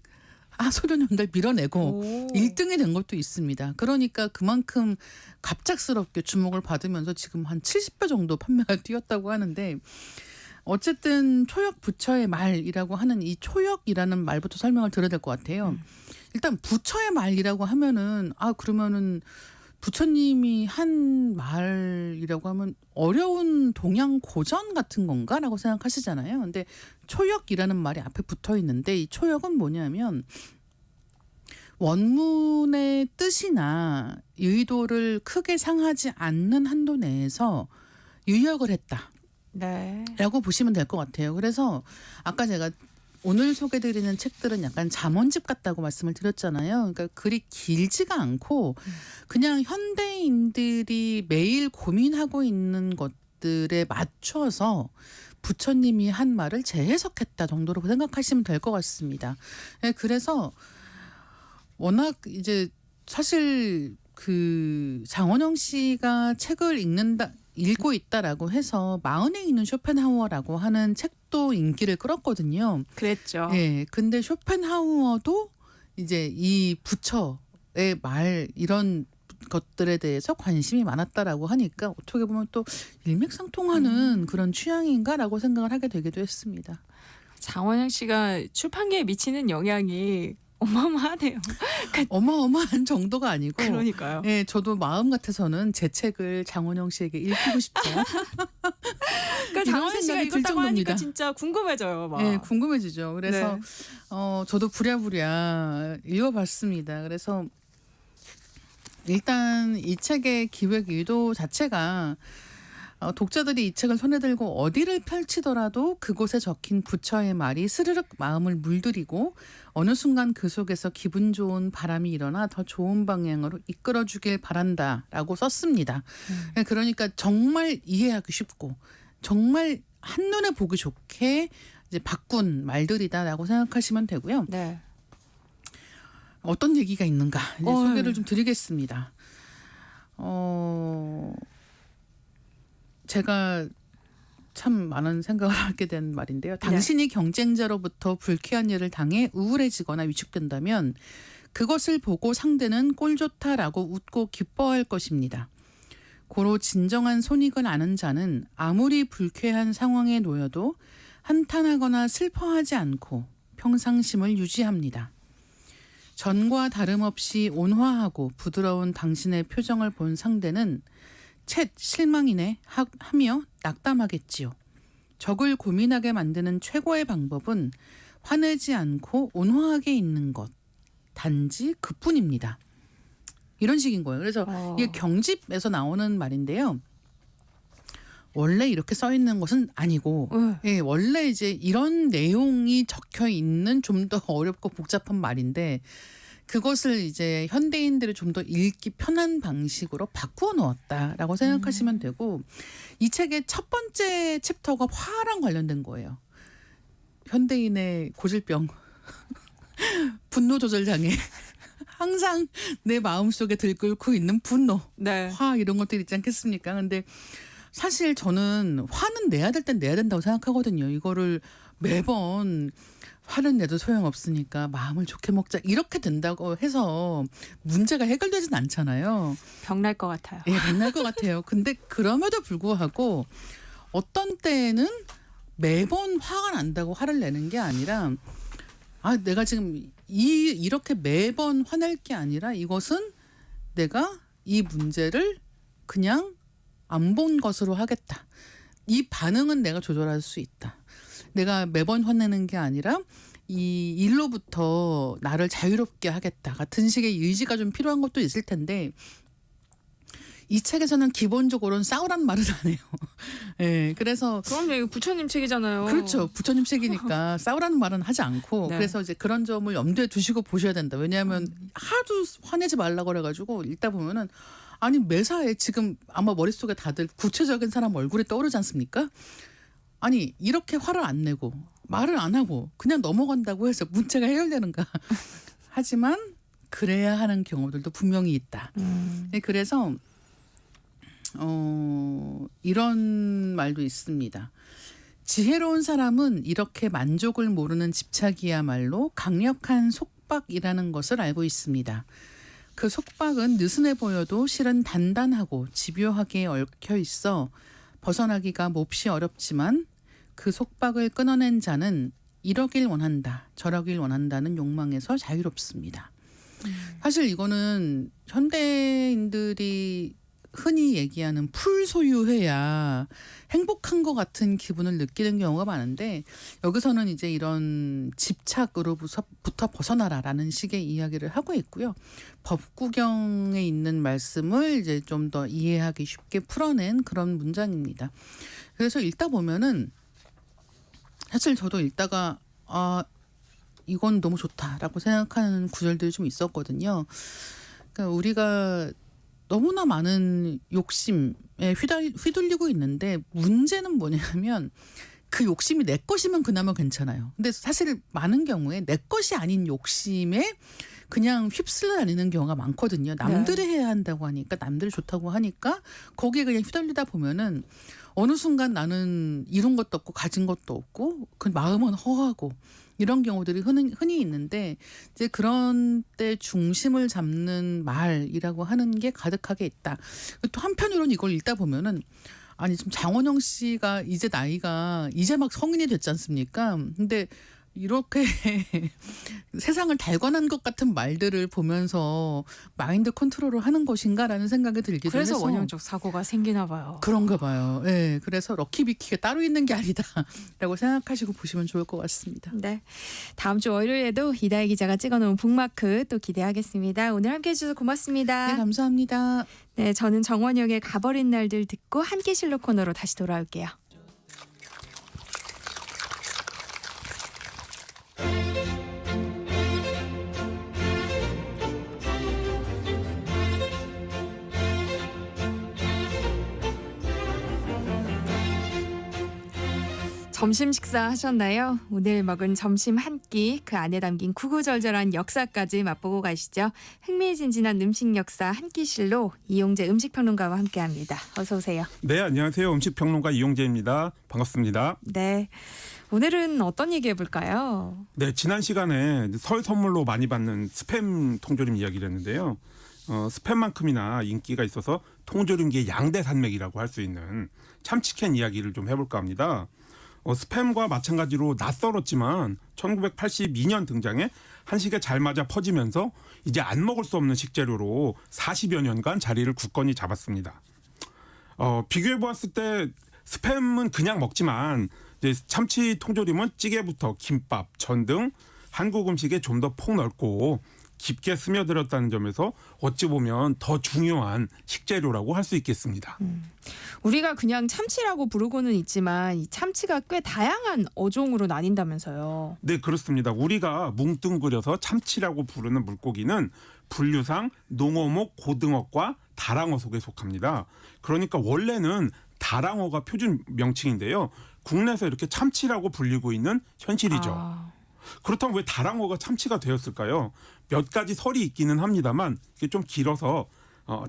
소년이 온다를 밀어내고 1등이 된 것도 있습니다. 그러니까 그만큼 갑작스럽게 주목을 받으면서 지금 한 70배 정도 판매가 뛰었다고 하는데 어쨌든 초역 부처의 말이라고 하는 이 초역이라는 말부터 설명을 드려야 될 것 같아요. 일단 부처의 말이라고 하면은 그러면은 부처님이 한 말이라고 하면 어려운 동양 고전 같은 건가라고 생각하시잖아요. 근데 초역이라는 말이 앞에 붙어 있는데 이 초역은 뭐냐면 원문의 뜻이나 의도를 크게 상하지 않는 한도 내에서 유역을 했다. 네. 라고 보시면 될 것 같아요. 그래서 아까 제가 오늘 소개드리는 책들은 약간 잠원집 같다고 말씀을 드렸잖아요. 그러니까 글이 길지가 않고 그냥 현대인들이 매일 고민하고 있는 것들에 맞춰서 부처님이 한 말을 재해석했다 정도로 생각하시면 될 것 같습니다. 네, 그래서 워낙 이제 사실 그 장원영 씨가 책을 읽고 있다라고 해서 마흔에 있는 쇼펜하우어라고 하는 책도 인기를 끌었거든요. 그랬죠. 네, 근데 쇼펜하우어도 이제 이 부처의 말 이런 것들에 대해서 관심이 많았다라고 하니까 어떻게 보면 또 일맥상통하는 그런 취향인가라고 생각을 하게 되기도 했습니다. 장원영 씨가 출판계에 미치는 영향이 어마어마하네요. 어마어마한 정도가 아니고 그러니까요. 예, 저도 마음 같아서는 제 책을 장원영 씨에게 읽히고 싶다. 그러니까 장원 씨가 생각이 들 읽었다고 하니까 정도입니다. 진짜 궁금해져요. 막. 예, 궁금해지죠. 그래서 네. 저도 부랴부랴 읽어봤습니다. 그래서 일단 이 책의 기획 의도 자체가 독자들이 이 책을 손에 들고 어디를 펼치더라도 그곳에 적힌 부처의 말이 스르륵 마음을 물들이고 어느 순간 그 속에서 기분 좋은 바람이 일어나 더 좋은 방향으로 이끌어주길 바란다라고 썼습니다. 그러니까 정말 이해하기 쉽고 정말 한눈에 보기 좋게 이제 바꾼 말들이다라고 생각하시면 되고요. 네. 어떤 얘기가 있는가 이제 소개를 좀 드리겠습니다. 제가 참 많은 생각을 하게 된 말인데요. 당신이 경쟁자로부터 불쾌한 일을 당해 우울해지거나 위축된다면 그것을 보고 상대는 꼴 좋다라고 웃고 기뻐할 것입니다. 고로 진정한 손익을 아는 자는 아무리 불쾌한 상황에 놓여도 한탄하거나 슬퍼하지 않고 평상심을 유지합니다. 전과 다름없이 온화하고 부드러운 당신의 표정을 본 상대는 쳇 실망이네 하며 낙담하겠지요. 적을 고민하게 만드는 최고의 방법은 화내지 않고 온화하게 있는 것. 단지 그뿐입니다. 이런 식인 거예요. 그래서 이게 경집에서 나오는 말인데요. 원래 이렇게 써 있는 것은 아니고 예, 원래 이제 이런 내용이 적혀 있는 좀 더 어렵고 복잡한 말인데 그것을 이제 현대인들이 좀 더 읽기 편한 방식으로 바꾸어 놓았다라고 생각하시면 되고 이 책의 첫 번째 챕터가 화랑 관련된 거예요. 현대인의 고질병, 분노 조절 장애. 항상 내 마음속에 들끓고 있는 분노, 네. 화 이런 것들 있지 않겠습니까? 근데 사실 저는 화는 내야 될 땐 내야 된다고 생각하거든요. 이거를 매번 화를 내도 소용없으니까 마음을 좋게 먹자 이렇게 된다고 해서 문제가 해결되진 않잖아요. 병날 것 같아요. 예, 병날 것 같아요. 근데 그럼에도 불구하고 어떤 때는 매번 화가 난다고 화를 내는 게 아니라 내가 지금 이렇게 매번 화낼 게 아니라 이것은 내가 이 문제를 그냥 안 본 것으로 하겠다. 이 반응은 내가 조절할 수 있다. 내가 매번 화내는 게 아니라 이 일로부터 나를 자유롭게 하겠다. 같은 식의 의지가 좀 필요한 것도 있을 텐데 이 책에서는 기본적으로는 싸우란 말을 안 해요. 예, 그래서 그럼요. 이거 부처님 책이잖아요. 그렇죠. 부처님 책이니까 싸우라는 말은 하지 않고 네. 그래서 이제 그런 점을 염두에 두시고 보셔야 된다. 왜냐하면 하도 화내지 말라고 그래가지고 읽다 보면은 아니 매사에 지금 아마 머릿속에 다들 구체적인 사람 얼굴이 떠오르지 않습니까? 아니 이렇게 화를 안 내고 말을 안 하고 그냥 넘어간다고 해서 문제가 해결되는가? 하지만 그래야 하는 경우들도 분명히 있다. 네, 그래서 이런 말도 있습니다. 지혜로운 사람은 이렇게 만족을 모르는 집착이야말로 강력한 속박이라는 것을 알고 있습니다. 그 속박은 느슨해 보여도 실은 단단하고 집요하게 얽혀 있어 벗어나기가 몹시 어렵지만 그 속박을 끊어낸 자는 이러길 원한다, 저러길 원한다는 욕망에서 자유롭습니다. 사실 이거는 현대인들이 흔히 얘기하는 풀 소유해야 행복한 것 같은 기분을 느끼는 경우가 많은데 여기서는 이제 이런 집착으로부터 벗어나라라는 식의 이야기를 하고 있고요. 법구경에 있는 말씀을 이제 좀 더 이해하기 쉽게 풀어낸 그런 문장입니다. 그래서 읽다 보면은 사실 저도 읽다가 이건 너무 좋다라고 생각하는 구절들이 좀 있었거든요. 그러니까 우리가 너무나 많은 욕심에 휘둘리고 있는데 문제는 뭐냐면 그 욕심이 내 것이면 그나마 괜찮아요. 근데 사실 많은 경우에 내 것이 아닌 욕심에 그냥 휩쓸려 다니는 경우가 많거든요. 남들이 해야 한다고 하니까 남들이 좋다고 하니까 거기에 그냥 휘둘리다 보면은 어느 순간 나는 이룬 것도 없고 가진 것도 없고 그 마음은 허하고 이런 경우들이 흔히 있는데 이제 그런 때 중심을 잡는 말이라고 하는 게 가득하게 있다. 또 한편으로는 이걸 읽다 보면은 아니 지금 장원영 씨가 이제 나이가 이제 막 성인이 됐지 않습니까? 근데 이렇게 세상을 달관한 것 같은 말들을 보면서 마인드 컨트롤을 하는 것인가라는 생각이 들기도 그래서 해서 원형적 사고가 생기나 봐요. 그런가 봐요. 네, 그래서 럭키비키가 따로 있는 게 아니다라고 생각하시고 보시면 좋을 것 같습니다. 네. 다음 주 월요일에도 이다혜 기자가 찍어놓은 북마크 또 기대하겠습니다. 오늘 함께해 주셔서 고맙습니다. 네, 감사합니다. 네, 저는 정원영의 가버린 날들 듣고 함께 실로 코너로 다시 돌아올게요. 점심 식사 하셨나요? 오늘 먹은 점심 한 끼, 그 안에 담긴 구구절절한 역사까지 맛보고 가시죠. 흥미진진한 음식 역사 한 끼실로 이용재 음식평론가와 함께합니다. 어서 오세요. 네, 안녕하세요. 음식평론가 이용재입니다. 반갑습니다. 네, 오늘은 어떤 얘기 해볼까요? 네, 지난 시간에 설 선물로 많이 받는 스팸 통조림 이야기를 했는데요. 스팸만큼이나 인기가 있어서 통조림계의 양대 산맥이라고 할 수 있는 참치캔 이야기를 좀 해볼까 합니다. 스팸과 마찬가지로 낯설었지만 1982년 등장해 한식에 잘 맞아 퍼지면서 이제 안 먹을 수 없는 식재료로 40여 년간 자리를 굳건히 잡았습니다. 비교해 보았을 때 스팸은 그냥 먹지만 이제 참치 통조림은 찌개부터 김밥, 전 등 한국 음식에 좀 더 폭 넓고 깊게 스며들었다는 점에서 어찌 보면 더 중요한 식재료라고 할 수 있겠습니다. 우리가 그냥 참치라고 부르고는 있지만 이 참치가 꽤 다양한 어종으로 나뉜다면서요. 네, 그렇습니다. 우리가 뭉뚱그려서 참치라고 부르는 물고기는 분류상 농어목, 고등어과 다랑어 속에 속합니다. 그러니까 원래는 다랑어가 표준 명칭인데요. 국내에서 이렇게 참치라고 불리고 있는 현실이죠. 그렇다면 왜 다랑어가 참치가 되었을까요? 몇 가지 설이 있기는 합니다만 이게 좀 길어서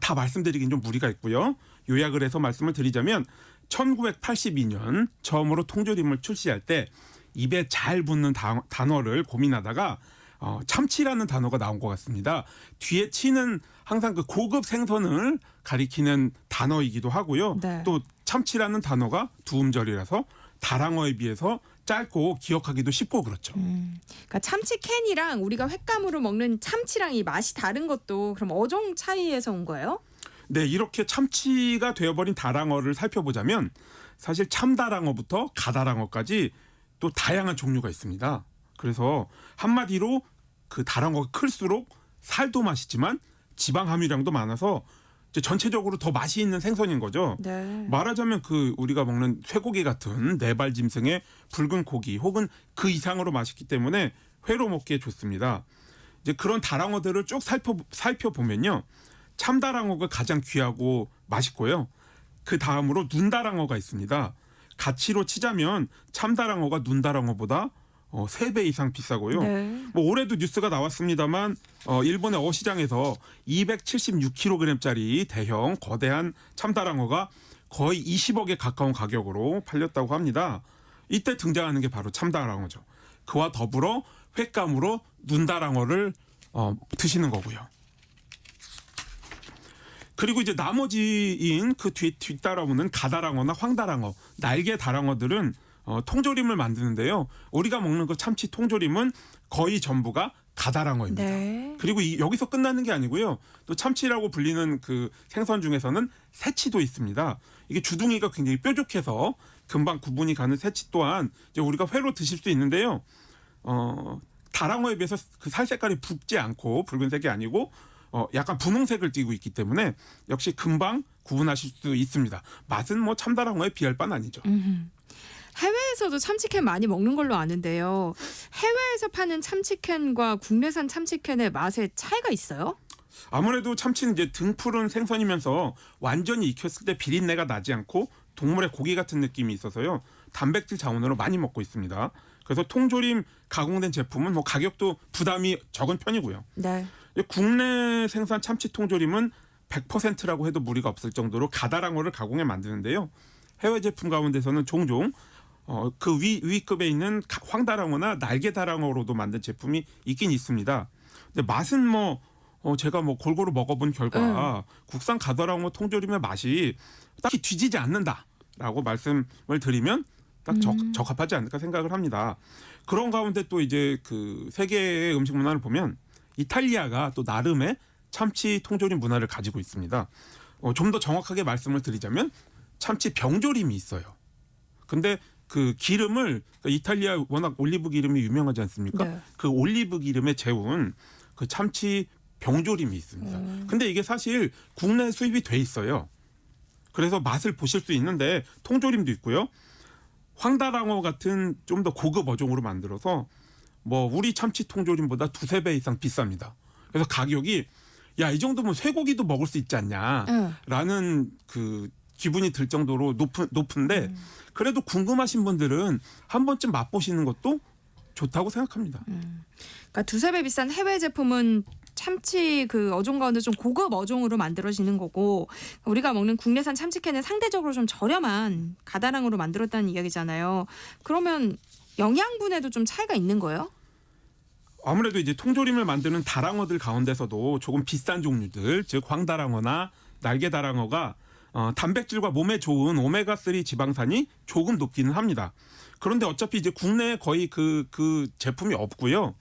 다 말씀드리긴 좀 무리가 있고요. 요약을 해서 말씀을 드리자면 1982년 처음으로 통조림을 출시할 때 입에 잘 붙는 단어를 고민하다가 참치라는 단어가 나온 것 같습니다. 뒤에 치는 항상 그 고급 생선을 가리키는 단어이기도 하고요. 네. 또 참치라는 단어가 두 음절이라서 다랑어에 비해서 짧고 기억하기도 쉽고 그렇죠. 그러니까 참치 캔이랑 우리가 횟감으로 먹는 참치랑 이 맛이 다른 것도 그럼 어종 차이에서 온 거예요? 네, 이렇게 참치가 되어버린 다랑어를 살펴보자면 사실 참다랑어부터 가다랑어까지 또 다양한 종류가 있습니다. 그래서 한마디로 그 다랑어가 클수록 살도 맛있지만 지방 함유량도 많아서 이제 전체적으로 더 맛이 있는 생선인 거죠. 네. 말하자면 그 우리가 먹는 쇠고기 같은 네발 짐승의 붉은 고기 혹은 그 이상으로 맛있기 때문에 회로 먹기에 좋습니다. 이제 그런 다랑어들을 쭉 살펴보면요. 참다랑어가 가장 귀하고 맛있고요. 그 다음으로 눈다랑어가 있습니다. 가치로 치자면 참다랑어가 눈다랑어보다 3배 이상 비싸고요. 네. 뭐 올해도 뉴스가 나왔습니다만 일본의 어시장에서 270kg짜리 대형 거대한 참다랑어가 거의 20억에 가까운 가격으로 팔렸다고 합니다. 이때 등장하는 게 바로 참다랑어죠. 그와 더불어 횟감으로 눈다랑어를 드시는 거고요. 그리고 이제 나머지인 그 뒤따라오는 가다랑어나 황다랑어, 날개 다랑어들은 통조림을 만드는데요. 우리가 먹는 그 참치 통조림은 거의 전부가 가다랑어입니다. 네. 그리고 여기서 끝나는 게 아니고요. 또 참치라고 불리는 그 생선 중에서는 새치도 있습니다. 이게 주둥이가 굉장히 뾰족해서 금방 구분이 가는 새치 또한 이제 우리가 회로 드실 수 있는데요. 다랑어에 비해서 그 살 색깔이 붉지 않고 붉은색이 아니고 약간 분홍색을 띠고 있기 때문에 역시 금방 구분하실 수 있습니다. 맛은 뭐 참다랑어에 비할 바는 아니죠. 해외에서도 참치캔 많이 먹는 걸로 아는데요. 해외에서 파는 참치캔과 국내산 참치캔의 맛에 차이가 있어요? 아무래도 참치는 이제 등푸른 생선이면서 완전히 익혔을 때 비린내가 나지 않고 동물의 고기 같은 느낌이 있어서요. 단백질 자원으로 많이 먹고 있습니다. 그래서 통조림 가공된 제품은 뭐 가격도 부담이 적은 편이고요. 네. 국내 생산 참치 통조림은 100%라고 해도 무리가 없을 정도로 가다랑어를 가공해 만드는데요. 해외 제품 가운데서는 종종 그 위급에 있는 황다랑어나 날개다랑어로도 만든 제품이 있긴 있습니다. 근데 맛은 제가 골고루 먹어본 결과 국산 가다랑어 통조림의 맛이 딱히 뒤지지 않는다라고 말씀을 드리면 딱 적합하지 않을까 생각을 합니다. 그런 가운데 또 이제 그 세계의 음식 문화를 보면 이탈리아가 또 나름의 참치 통조림 문화를 가지고 있습니다. 좀 더 정확하게 말씀을 드리자면 참치 병조림이 있어요. 근데 그 기름을 그러니까 이탈리아 워낙 올리브 기름이 유명하지 않습니까? 네. 그 올리브 기름에 재운 그 참치 병조림이 있습니다. 근데 이게 사실 국내 수입이 돼 있어요. 그래서 맛을 보실 수 있는데 통조림도 있고요. 황다랑어 같은 좀 더 고급 어종으로 만들어서 뭐 우리 참치 통조림보다 2-3배 이상 비쌉니다. 그래서 가격이 야, 이 정도면 쇠고기도 먹을 수 있지 않냐라는 그 기분이 들 정도로 높은데 그래도 궁금하신 분들은 한 번쯤 맛보시는 것도 좋다고 생각합니다. 그러니까 2-3배 비싼 해외 제품은 참치 그 어종 가운데 좀 고급 어종으로 만들어지는 거고 우리가 먹는 국내산 참치캔은 상대적으로 좀 저렴한 가다랑으로 만들었다는 이야기잖아요. 그러면 영양분에도 좀 차이가 있는 거예요? 아무래도 이제 통조림을 만드는 다랑어들 가운데서도 조금 비싼 종류들, 즉 황다랑어나 날개다랑어가 단백질과 몸에 좋은 오메가3 지방산이 조금 높기는 합니다. 그런데 어차피 이제 국내에 거의 그 제품이 없고요.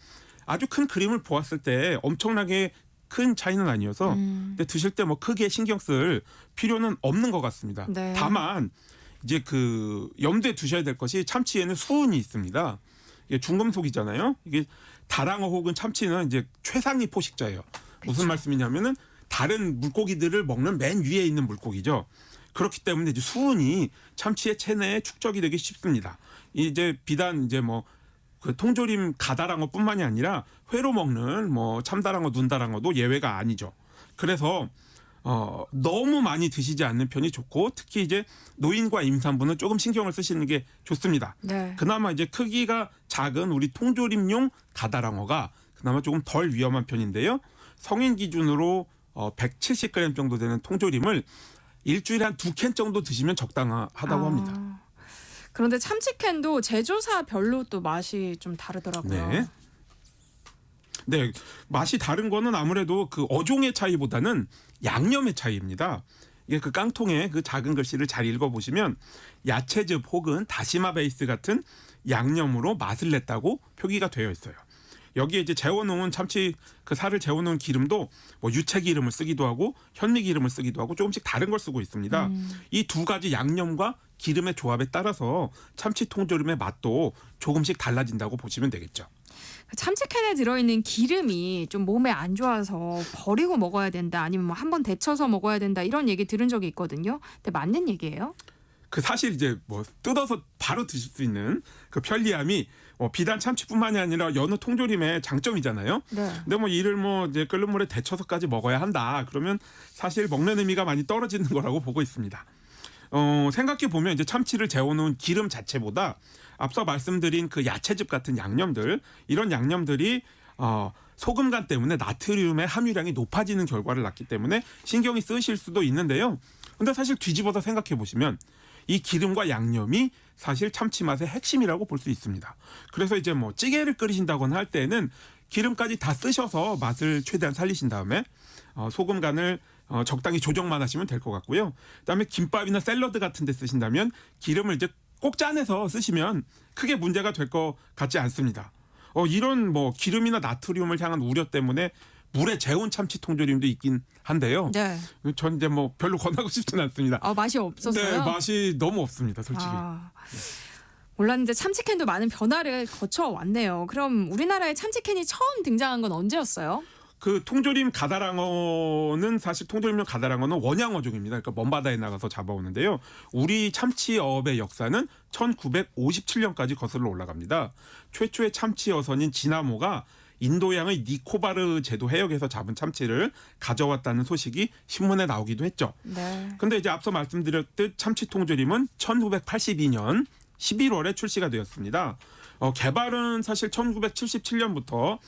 아주 큰 그림을 보았을 때 엄청나게 큰 차이는 아니어서 근데 드실 때 뭐 크게 신경 쓸 필요는 없는 것 같습니다. 네. 다만 이제 그 염두에 두셔야 될 것이 참치에는 수은이 있습니다. 이게 중금속이잖아요. 이게 다랑어 혹은 참치는 이제 최상위 포식자예요. 무슨 말씀이냐면은 다른 물고기들을 먹는 맨 위에 있는 물고기죠. 그렇기 때문에 이제 수은이 참치의 체내에 축적이 되기 쉽습니다. 이제 비단 이제 뭐 그 통조림 가다랑어뿐만이 아니라 회로 먹는 뭐 참다랑어, 눈다랑어도 예외가 아니죠. 그래서 너무 많이 드시지 않는 편이 좋고 특히 이제 노인과 임산부는 조금 신경을 쓰시는 게 좋습니다. 네. 그나마 이제 크기가 작은 우리 통조림용 가다랑어가 그나마 조금 덜 위험한 편인데요. 성인 기준으로 170g 정도 되는 통조림을 일주일에 한 2캔 정도 드시면 적당하다고 합니다. 그런데 참치캔도 제조사별로 또 맛이 좀 다르더라고요. 네. 네, 맛이 다른 거는 아무래도 그 어종의 차이보다는 양념의 차이입니다. 이게 그 깡통에 그 작은 글씨를 잘 읽어보시면 야채즙 혹은 다시마 베이스 같은 양념으로 맛을 냈다고 표기가 되어 있어요. 여기에 이제 재워놓은 참치 그 살을 재워놓은 기름도 뭐 유채 기름을 쓰기도 하고 현미 기름을 쓰기도 하고 조금씩 다른 걸 쓰고 있습니다. 이 두 가지 양념과 기름의 조합에 따라서 참치 통조림의 맛도 조금씩 달라진다고 보시면 되겠죠. 참치캔에 들어있는 기름이 좀 몸에 안 좋아서 버리고 먹어야 된다 아니면 뭐 한번 데쳐서 먹어야 된다 이런 얘기 들은 적이 있거든요. 근데 맞는 얘기예요? 그 사실 이제 뭐 뜯어서 바로 드실 수 있는 그 편리함이 비단 참치뿐만이 아니라 여느 통조림의 장점이잖아요. 네. 근데 뭐 이를 뭐 이제 끓는 물에 데쳐서까지 먹어야 한다. 그러면 사실 먹는 의미가 많이 떨어지는 거라고 보고 있습니다. 생각해 보면 이제 참치를 재워놓은 기름 자체보다 앞서 말씀드린 그 야채즙 같은 양념들 이런 양념들이 소금간 때문에 나트륨의 함유량이 높아지는 결과를 낳기 때문에 신경이 쓰실 수도 있는데요. 근데 사실 뒤집어서 생각해 보시면 이 기름과 양념이 사실 참치 맛의 핵심이라고 볼 수 있습니다. 그래서 이제 뭐 찌개를 끓이신다거나 할 때는 기름까지 다 쓰셔서 맛을 최대한 살리신 다음에 소금 간을 적당히 조정만 하시면 될 것 같고요. 그다음에 김밥이나 샐러드 같은 데 쓰신다면 기름을 이제 꼭 짜내서 쓰시면 크게 문제가 될 것 같지 않습니다. 이런 뭐 기름이나 나트륨을 향한 우려 때문에 물에 재운 참치 통조림도 있긴 한데요. 네. 전 이제 뭐 별로 권하고 싶지는 않습니다. 맛이 없었어요? 네, 맛이 너무 없습니다, 솔직히. 몰랐는데 참치캔도 많은 변화를 거쳐왔네요. 그럼 우리나라에 참치캔이 처음 등장한 건 언제였어요? 그 통조림 가다랑어는 사실 통조림용 가다랑어는 원양어종입니다. 그러니까 먼 바다에 나가서 잡아오는데요. 우리 참치어업의 역사는 1957년까지 거슬러 올라갑니다. 최초의 참치 어선인 지나모가 인도양의 니코바르 제도 해역에서 잡은 참치를 가져왔다는 소식이 신문에 나오기도 했죠. 네. 근데 이제 앞서 말씀드렸듯 참치 통조림은 1982년 11월에 출시가 되었습니다. 개발은 사실 1977년부터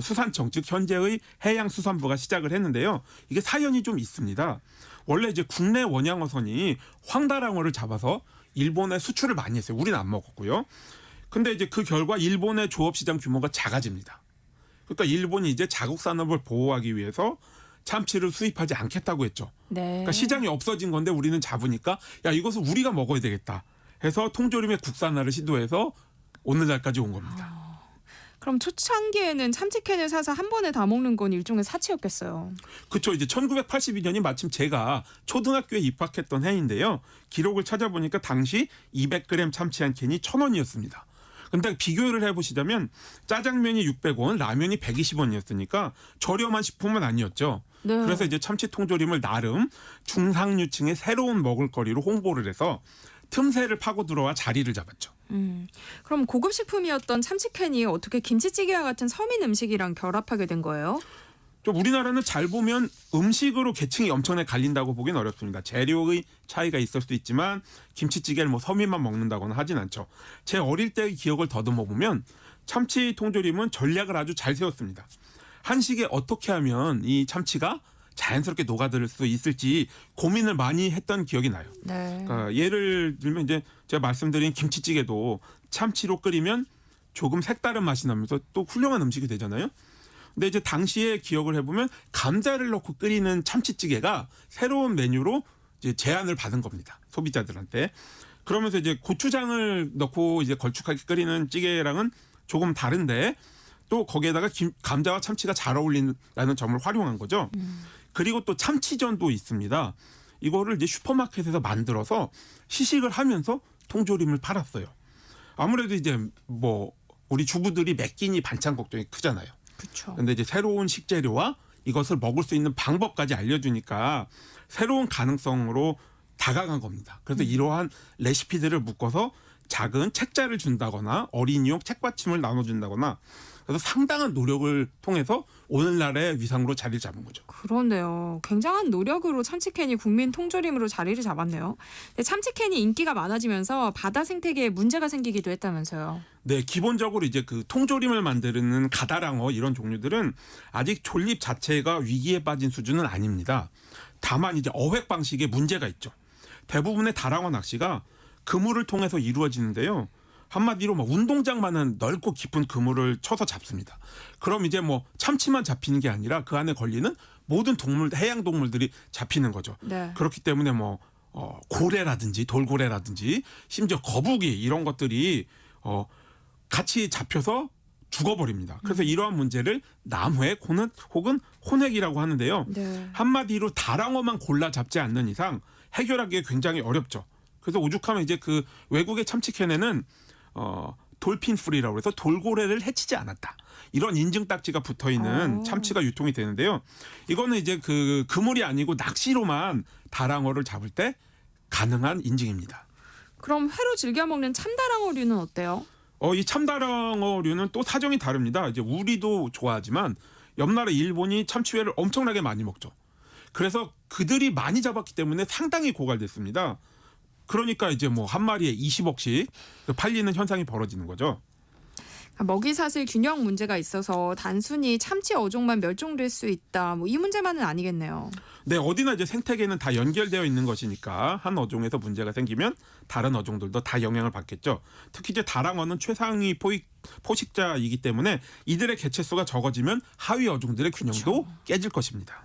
수산청 즉 현재의 해양수산부가 시작을 했는데요. 이게 사연이 좀 있습니다. 원래 이제 국내 원양어선이 황다랑어를 잡아서 일본에 수출을 많이 했어요. 우리는 안 먹었고요. 근데 이제 그 결과 일본의 조업시장 규모가 작아집니다. 그러니까 일본이 이제 자국 산업을 보호하기 위해서 참치를 수입하지 않겠다고 했죠. 네. 그러니까 시장이 없어진 건데 우리는 잡으니까 야 이것을 우리가 먹어야 되겠다. 해서 통조림의 국산화를 시도해서 오늘날까지 온 겁니다. 그럼 초창기에는 참치캔을 사서 한 번에 다 먹는 건 일종의 사치였겠어요. 그렇죠. 이제 1982년이 마침 제가 초등학교에 입학했던 해인데요. 기록을 찾아보니까 당시 200g 참치 한 캔이 1,000원이었습니다. 근데 비교를 해보시자면 짜장면이 600원, 라면이 120원이었으니까 저렴한 식품은 아니었죠. 네. 그래서 이제 참치 통조림을 나름 중상류층의 새로운 먹을거리로 홍보를 해서 틈새를 파고 들어와 자리를 잡았죠. 그럼 고급 식품이었던 참치캔이 어떻게 김치찌개와 같은 서민 음식이랑 결합하게 된 거예요? 좀 우리나라는 잘 보면 음식으로 계층이 엄청나게 갈린다고 보긴 어렵습니다. 재료의 차이가 있을 수도 있지만 김치찌개를 뭐 서민만 먹는다거나 하진 않죠. 제 어릴 때의 기억을 더듬어 보면 참치 통조림은 전략을 아주 잘 세웠습니다. 한식에 어떻게 하면 이 참치가 자연스럽게 녹아들 수 있을지 고민을 많이 했던 기억이 나요. 네. 그러니까 예를 들면 이제 제가 말씀드린 김치찌개도 참치로 끓이면 조금 색다른 맛이 나면서 또 훌륭한 음식이 되잖아요. 근데 이제 당시에 기억을 해보면 감자를 넣고 끓이는 참치찌개가 새로운 메뉴로 이제 제안을 받은 겁니다. 소비자들한테. 그러면서 이제 고추장을 넣고 이제 걸쭉하게 끓이는 찌개랑은 조금 다른데 또 거기에다가 감자와 참치가 잘 어울린다는 점을 활용한 거죠. 그리고 또 참치전도 있습니다. 이거를 이제 슈퍼마켓에서 만들어서 시식을 하면서 통조림을 팔았어요. 아무래도 이제 뭐 우리 주부들이 매 끼니 반찬 걱정이 크잖아요. 그렇죠. 근데 이제 새로운 식재료와 이것을 먹을 수 있는 방법까지 알려주니까 새로운 가능성으로 다가간 겁니다. 그래서 이러한 레시피들을 묶어서 작은 책자를 준다거나 어린이용 책받침을 나눠준다거나 그래서 상당한 노력을 통해서 오늘날의 위상으로 자리를 잡은 거죠. 그런데요. 굉장한 노력으로 참치캔이 국민 통조림으로 자리를 잡았네요. 근데 참치캔이 인기가 많아지면서 바다 생태계에 문제가 생기기도 했다면서요. 네, 기본적으로 이제 그 통조림을 만드는 가다랑어 이런 종류들은 아직 존립 자체가 위기에 빠진 수준은 아닙니다. 다만 이제 어획 방식에 문제가 있죠. 대부분의 다랑어 낚시가 그물을 통해서 이루어지는데요. 한마디로 뭐 운동장만한 넓고 깊은 그물을 쳐서 잡습니다. 그럼 이제 뭐 참치만 잡히는 게 아니라 그 안에 걸리는 모든 동물, 해양 동물들이 잡히는 거죠. 네. 그렇기 때문에 뭐 고래라든지 돌고래라든지 심지어 거북이 이런 것들이 같이 잡혀서 죽어버립니다. 그래서 이러한 문제를 남획 혹은 혼획이라고 하는데요. 네. 한마디로 다랑어만 골라 잡지 않는 이상 해결하기가 굉장히 어렵죠. 그래서 오죽하면 이제 그 외국의 참치캔에는 돌핀 프리라고 해서 돌고래를 해치지 않았다. 이런 인증 딱지가 붙어 있는 참치가 유통이 되는데요. 이거는 이제 그 그물이 아니고 낚시로만 다랑어를 잡을 때 가능한 인증입니다. 그럼 회로 즐겨 먹는 참다랑어류는 어때요? 이 참다랑어류는 또 사정이 다릅니다. 이제 우리도 좋아하지만 옆나라 일본이 참치회를 엄청나게 많이 먹죠. 그래서 그들이 많이 잡았기 때문에 상당히 고갈됐습니다. 그러니까 이제 뭐 한 마리에 20억씩 팔리는 현상이 벌어지는 거죠. 먹이사슬 균형 문제가 있어서 단순히 참치 어종만 멸종될 수 있다. 뭐 이 문제만은 아니겠네요. 네, 어디나 이제 생태계는 다 연결되어 있는 것이니까 한 어종에서 문제가 생기면 다른 어종들도 다 영향을 받겠죠. 특히 이제 다랑어는 최상위 포식자이기 때문에 이들의 개체수가 적어지면 하위 어종들의 균형도 깨질 것입니다.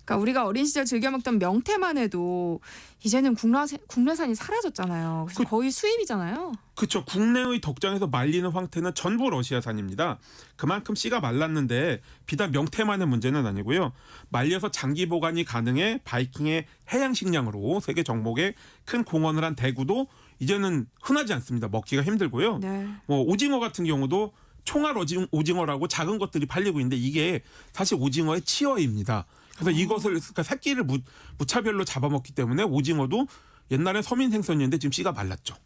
그러니까 우리가 어린 시절 즐겨 먹던 명태만 해도 이제는 국내산이 사라졌잖아요. 그래서 거의 수입이잖아요. 그렇죠. 국내의 덕장에서 말리는 황태는 전부 러시아산입니다. 그만큼 씨가 말랐는데 비단 명태만의 문제는 아니고요. 말려서 장기 보관이 가능해 바이킹의 해양 식량으로 세계 정복에 큰 공헌을 한 대구도 이제는 흔하지 않습니다. 먹기가 힘들고요. 네. 뭐 오징어 같은 경우도 총알 오징어라고 작은 것들이 팔리고 있는데 이게 사실 오징어의 치어입니다. 그래서 이것을 그러니까 새끼를 무차별로 잡아먹기 때문에 오징어도 옛날에 서민 생선이었는데 지금 씨가 말랐죠.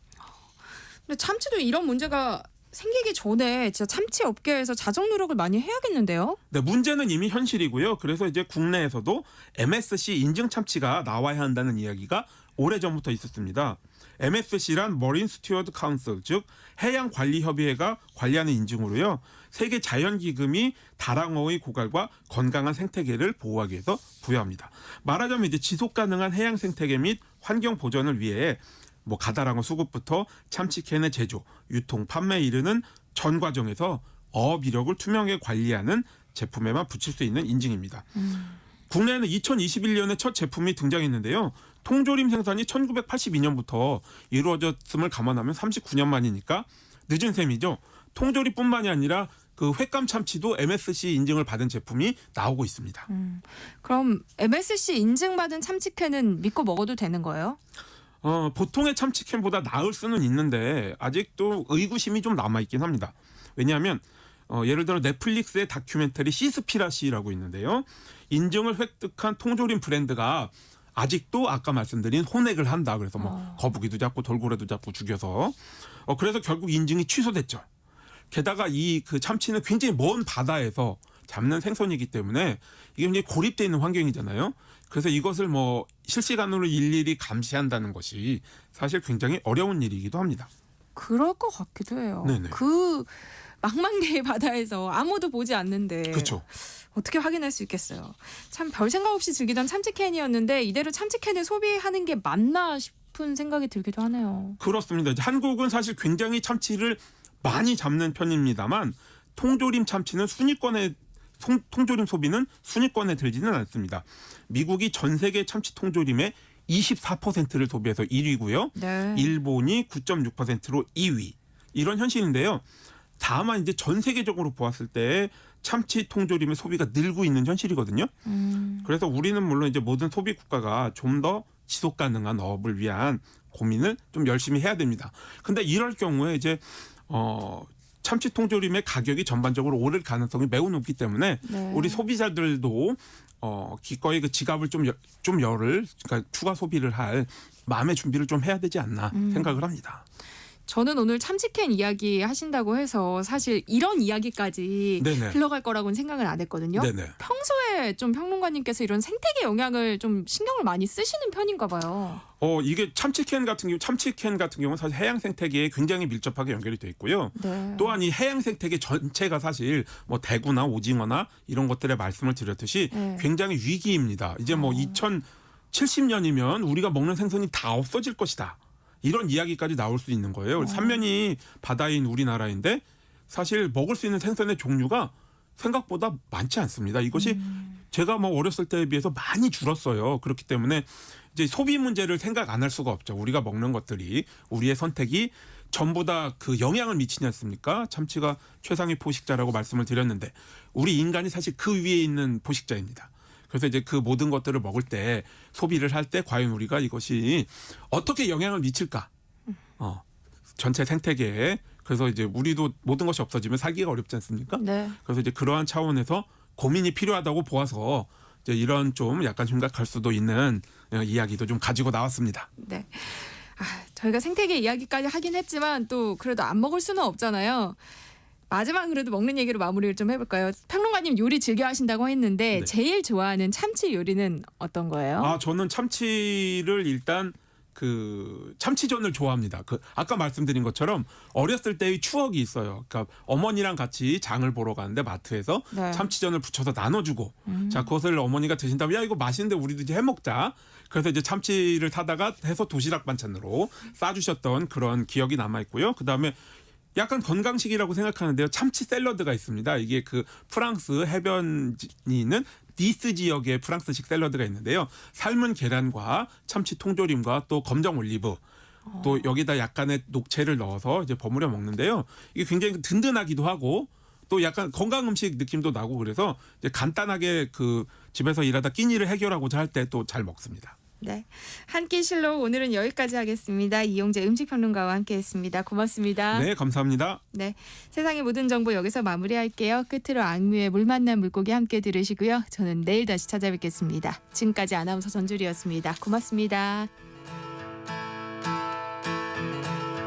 근데 참치도 이런 문제가 생기기 전에 진짜 참치 업계에서 자정 노력을 많이 해야겠는데요. 네, 문제는 이미 현실이고요. 그래서 이제 국내에서도 MSC 인증 참치가 나와야 한다는 이야기가 오래전부터 있었습니다. MSC란 머린 스튜어드 카운슬, 즉 해양관리협의회가 관리하는 인증으로요. 세계 자연기금이 다랑어의 고갈과 건강한 생태계를 보호하기 위해서 부여합니다. 말하자면 이제 지속가능한 해양 생태계 및 환경 보전을 위해 뭐 가다랑어 수급부터 참치캔의 제조, 유통, 판매에 이르는 전 과정에서 어업 이력을 투명하게 관리하는 제품에만 붙일 수 있는 인증입니다. 국내에는 2021년에 첫 제품이 등장했는데요. 통조림 생산이 1982년부터 이루어졌음을 감안하면 39년 만이니까 늦은 셈이죠. 통조림뿐만이 아니라 그 횟감 참치도 MSC 인증을 받은 제품이 나오고 있습니다. 그럼 MSC 인증받은 참치캔은 믿고 먹어도 되는 거예요? 보통의 참치캔보다 나을 수는 있는데 아직도 의구심이 좀 남아있긴 합니다. 왜냐하면 예를 들어 넷플릭스의 다큐멘터리 시스피라시라고 있는데요. 인증을 획득한 통조림 브랜드가 아직도 아까 말씀드린 혼액을 한다. 그래서 뭐 거북이도 잡고 돌고래도 잡고 죽여서 그래서 결국 인증이 취소됐죠. 게다가 이 그 참치는 굉장히 먼 바다에서 잡는 생선이기 때문에 이게 굉장히 고립되어 있는 환경이잖아요. 그래서 이것을 뭐 실시간으로 일일이 감시한다는 것이 사실 굉장히 어려운 일이기도 합니다. 그럴 것 같기도 해요. 네네. 그 망망대해 바다에서 아무도 보지 않는데 그렇죠. 어떻게 확인할 수 있겠어요. 참 별 생각 없이 즐기던 참치캔이었는데 이대로 참치캔을 소비하는 게 맞나 싶은 생각이 들기도 하네요. 그렇습니다. 이제 한국은 사실 굉장히 참치를 많이 잡는 편입니다만 통조림 참치는 통조림 소비는 순위권에 들지는 않습니다. 미국이 전 세계 참치 통조림의 24%를 소비해서 1위고요. 네. 일본이 9.6%로 2위. 이런 현실인데요. 다만 이제 전 세계적으로 보았을 때 참치 통조림의 소비가 늘고 있는 현실이거든요. 그래서 우리는 물론 이제 모든 소비 국가가 좀 더 지속 가능한 어업을 위한 고민을 좀 열심히 해야 됩니다. 근데 이럴 경우에 이제 참치 통조림의 가격이 전반적으로 오를 가능성이 매우 높기 때문에 네. 우리 소비자들도 기꺼이 그 지갑을 좀 열을 그러니까 추가 소비를 할 마음의 준비를 좀 해야 되지 않나 생각을 합니다. 저는 오늘 참치캔 이야기 하신다고 해서 사실 이런 이야기까지 네네. 흘러갈 거라고는 생각을 안 했거든요. 네네. 평소에 좀 평론가님께서 이런 생태계 영향을 좀 신경을 많이 쓰시는 편인가 봐요. 이게 참치캔 같은 경우는 사실 해양 생태계에 굉장히 밀접하게 연결이 돼 있고요. 네. 또한 이 해양 생태계 전체가 사실 뭐 대구나 오징어나 이런 것들의 말씀을 드렸듯이 네. 굉장히 위기입니다. 이제 뭐 2070년이면 우리가 먹는 생선이 다 없어질 것이다. 이런 이야기까지 나올 수 있는 거예요. 삼면이 바다인 우리나라인데 사실 먹을 수 있는 생선의 종류가 생각보다 많지 않습니다. 이것이 제가 뭐 어렸을 때에 비해서 많이 줄었어요. 그렇기 때문에 이제 소비 문제를 생각 안 할 수가 없죠. 우리가 먹는 것들이 우리의 선택이 전부 다 그 영향을 미치지 않습니까? 참치가 최상위 포식자라고 말씀을 드렸는데 우리 인간이 사실 그 위에 있는 포식자입니다. 그래서 이제 그 모든 것들을 먹을 때 소비를 할 때 과연 우리가 이것이 어떻게 영향을 미칠까? 전체 생태계에. 그래서 이제 우리도 모든 것이 없어지면 살기가 어렵지 않습니까? 네. 그래서 이제 그러한 차원에서 고민이 필요하다고 보아서 이제 이런 좀 약간 심각할 수도 있는 이야기도 좀 가지고 나왔습니다. 네. 저희가 생태계 이야기까지 하긴 했지만 또 그래도 안 먹을 수는 없잖아요. 마지막 그래도 먹는 얘기로 마무리를 좀 해볼까요? 평론가님 요리 즐겨 하신다고 했는데 네. 제일 좋아하는 참치 요리는 어떤 거예요? 저는 참치를 일단 그 참치전을 좋아합니다. 그 아까 말씀드린 것처럼 어렸을 때의 추억이 있어요. 그러니까 어머니랑 같이 장을 보러 가는데 마트에서 네. 참치전을 부쳐서 나눠주고 자 그것을 어머니가 드신 다음에 야 이거 맛있는데 우리도 이제 해먹자. 그래서 이제 참치를 사다가 해서 도시락 반찬으로 싸주셨던 그런 기억이 남아있고요. 그다음에 약간 건강식이라고 생각하는데요. 참치 샐러드가 있습니다. 이게 그 프랑스 해변이 있는 니스 지역의 프랑스식 샐러드가 있는데요. 삶은 계란과 참치 통조림과 또 검정 올리브 또 여기다 약간의 녹채를 넣어서 이제 버무려 먹는데요. 이게 굉장히 든든하기도 하고 또 약간 건강 음식 느낌도 나고 그래서 이제 간단하게 그 집에서 일하다 끼니를 해결하고자 할 때 또 잘 먹습니다. 네. 한 끼 실록 오늘은 여기까지 하겠습니다. 이용재 음식평론가와 함께했습니다. 고맙습니다. 네, 감사합니다. 네, 세상의 모든 정보 여기서 마무리할게요. 끝으로 악뮤의 물 만난 물고기 함께 들으시고요. 저는 내일 다시 찾아뵙겠습니다. 지금까지 아나운서 전주리였습니다. 고맙습니다.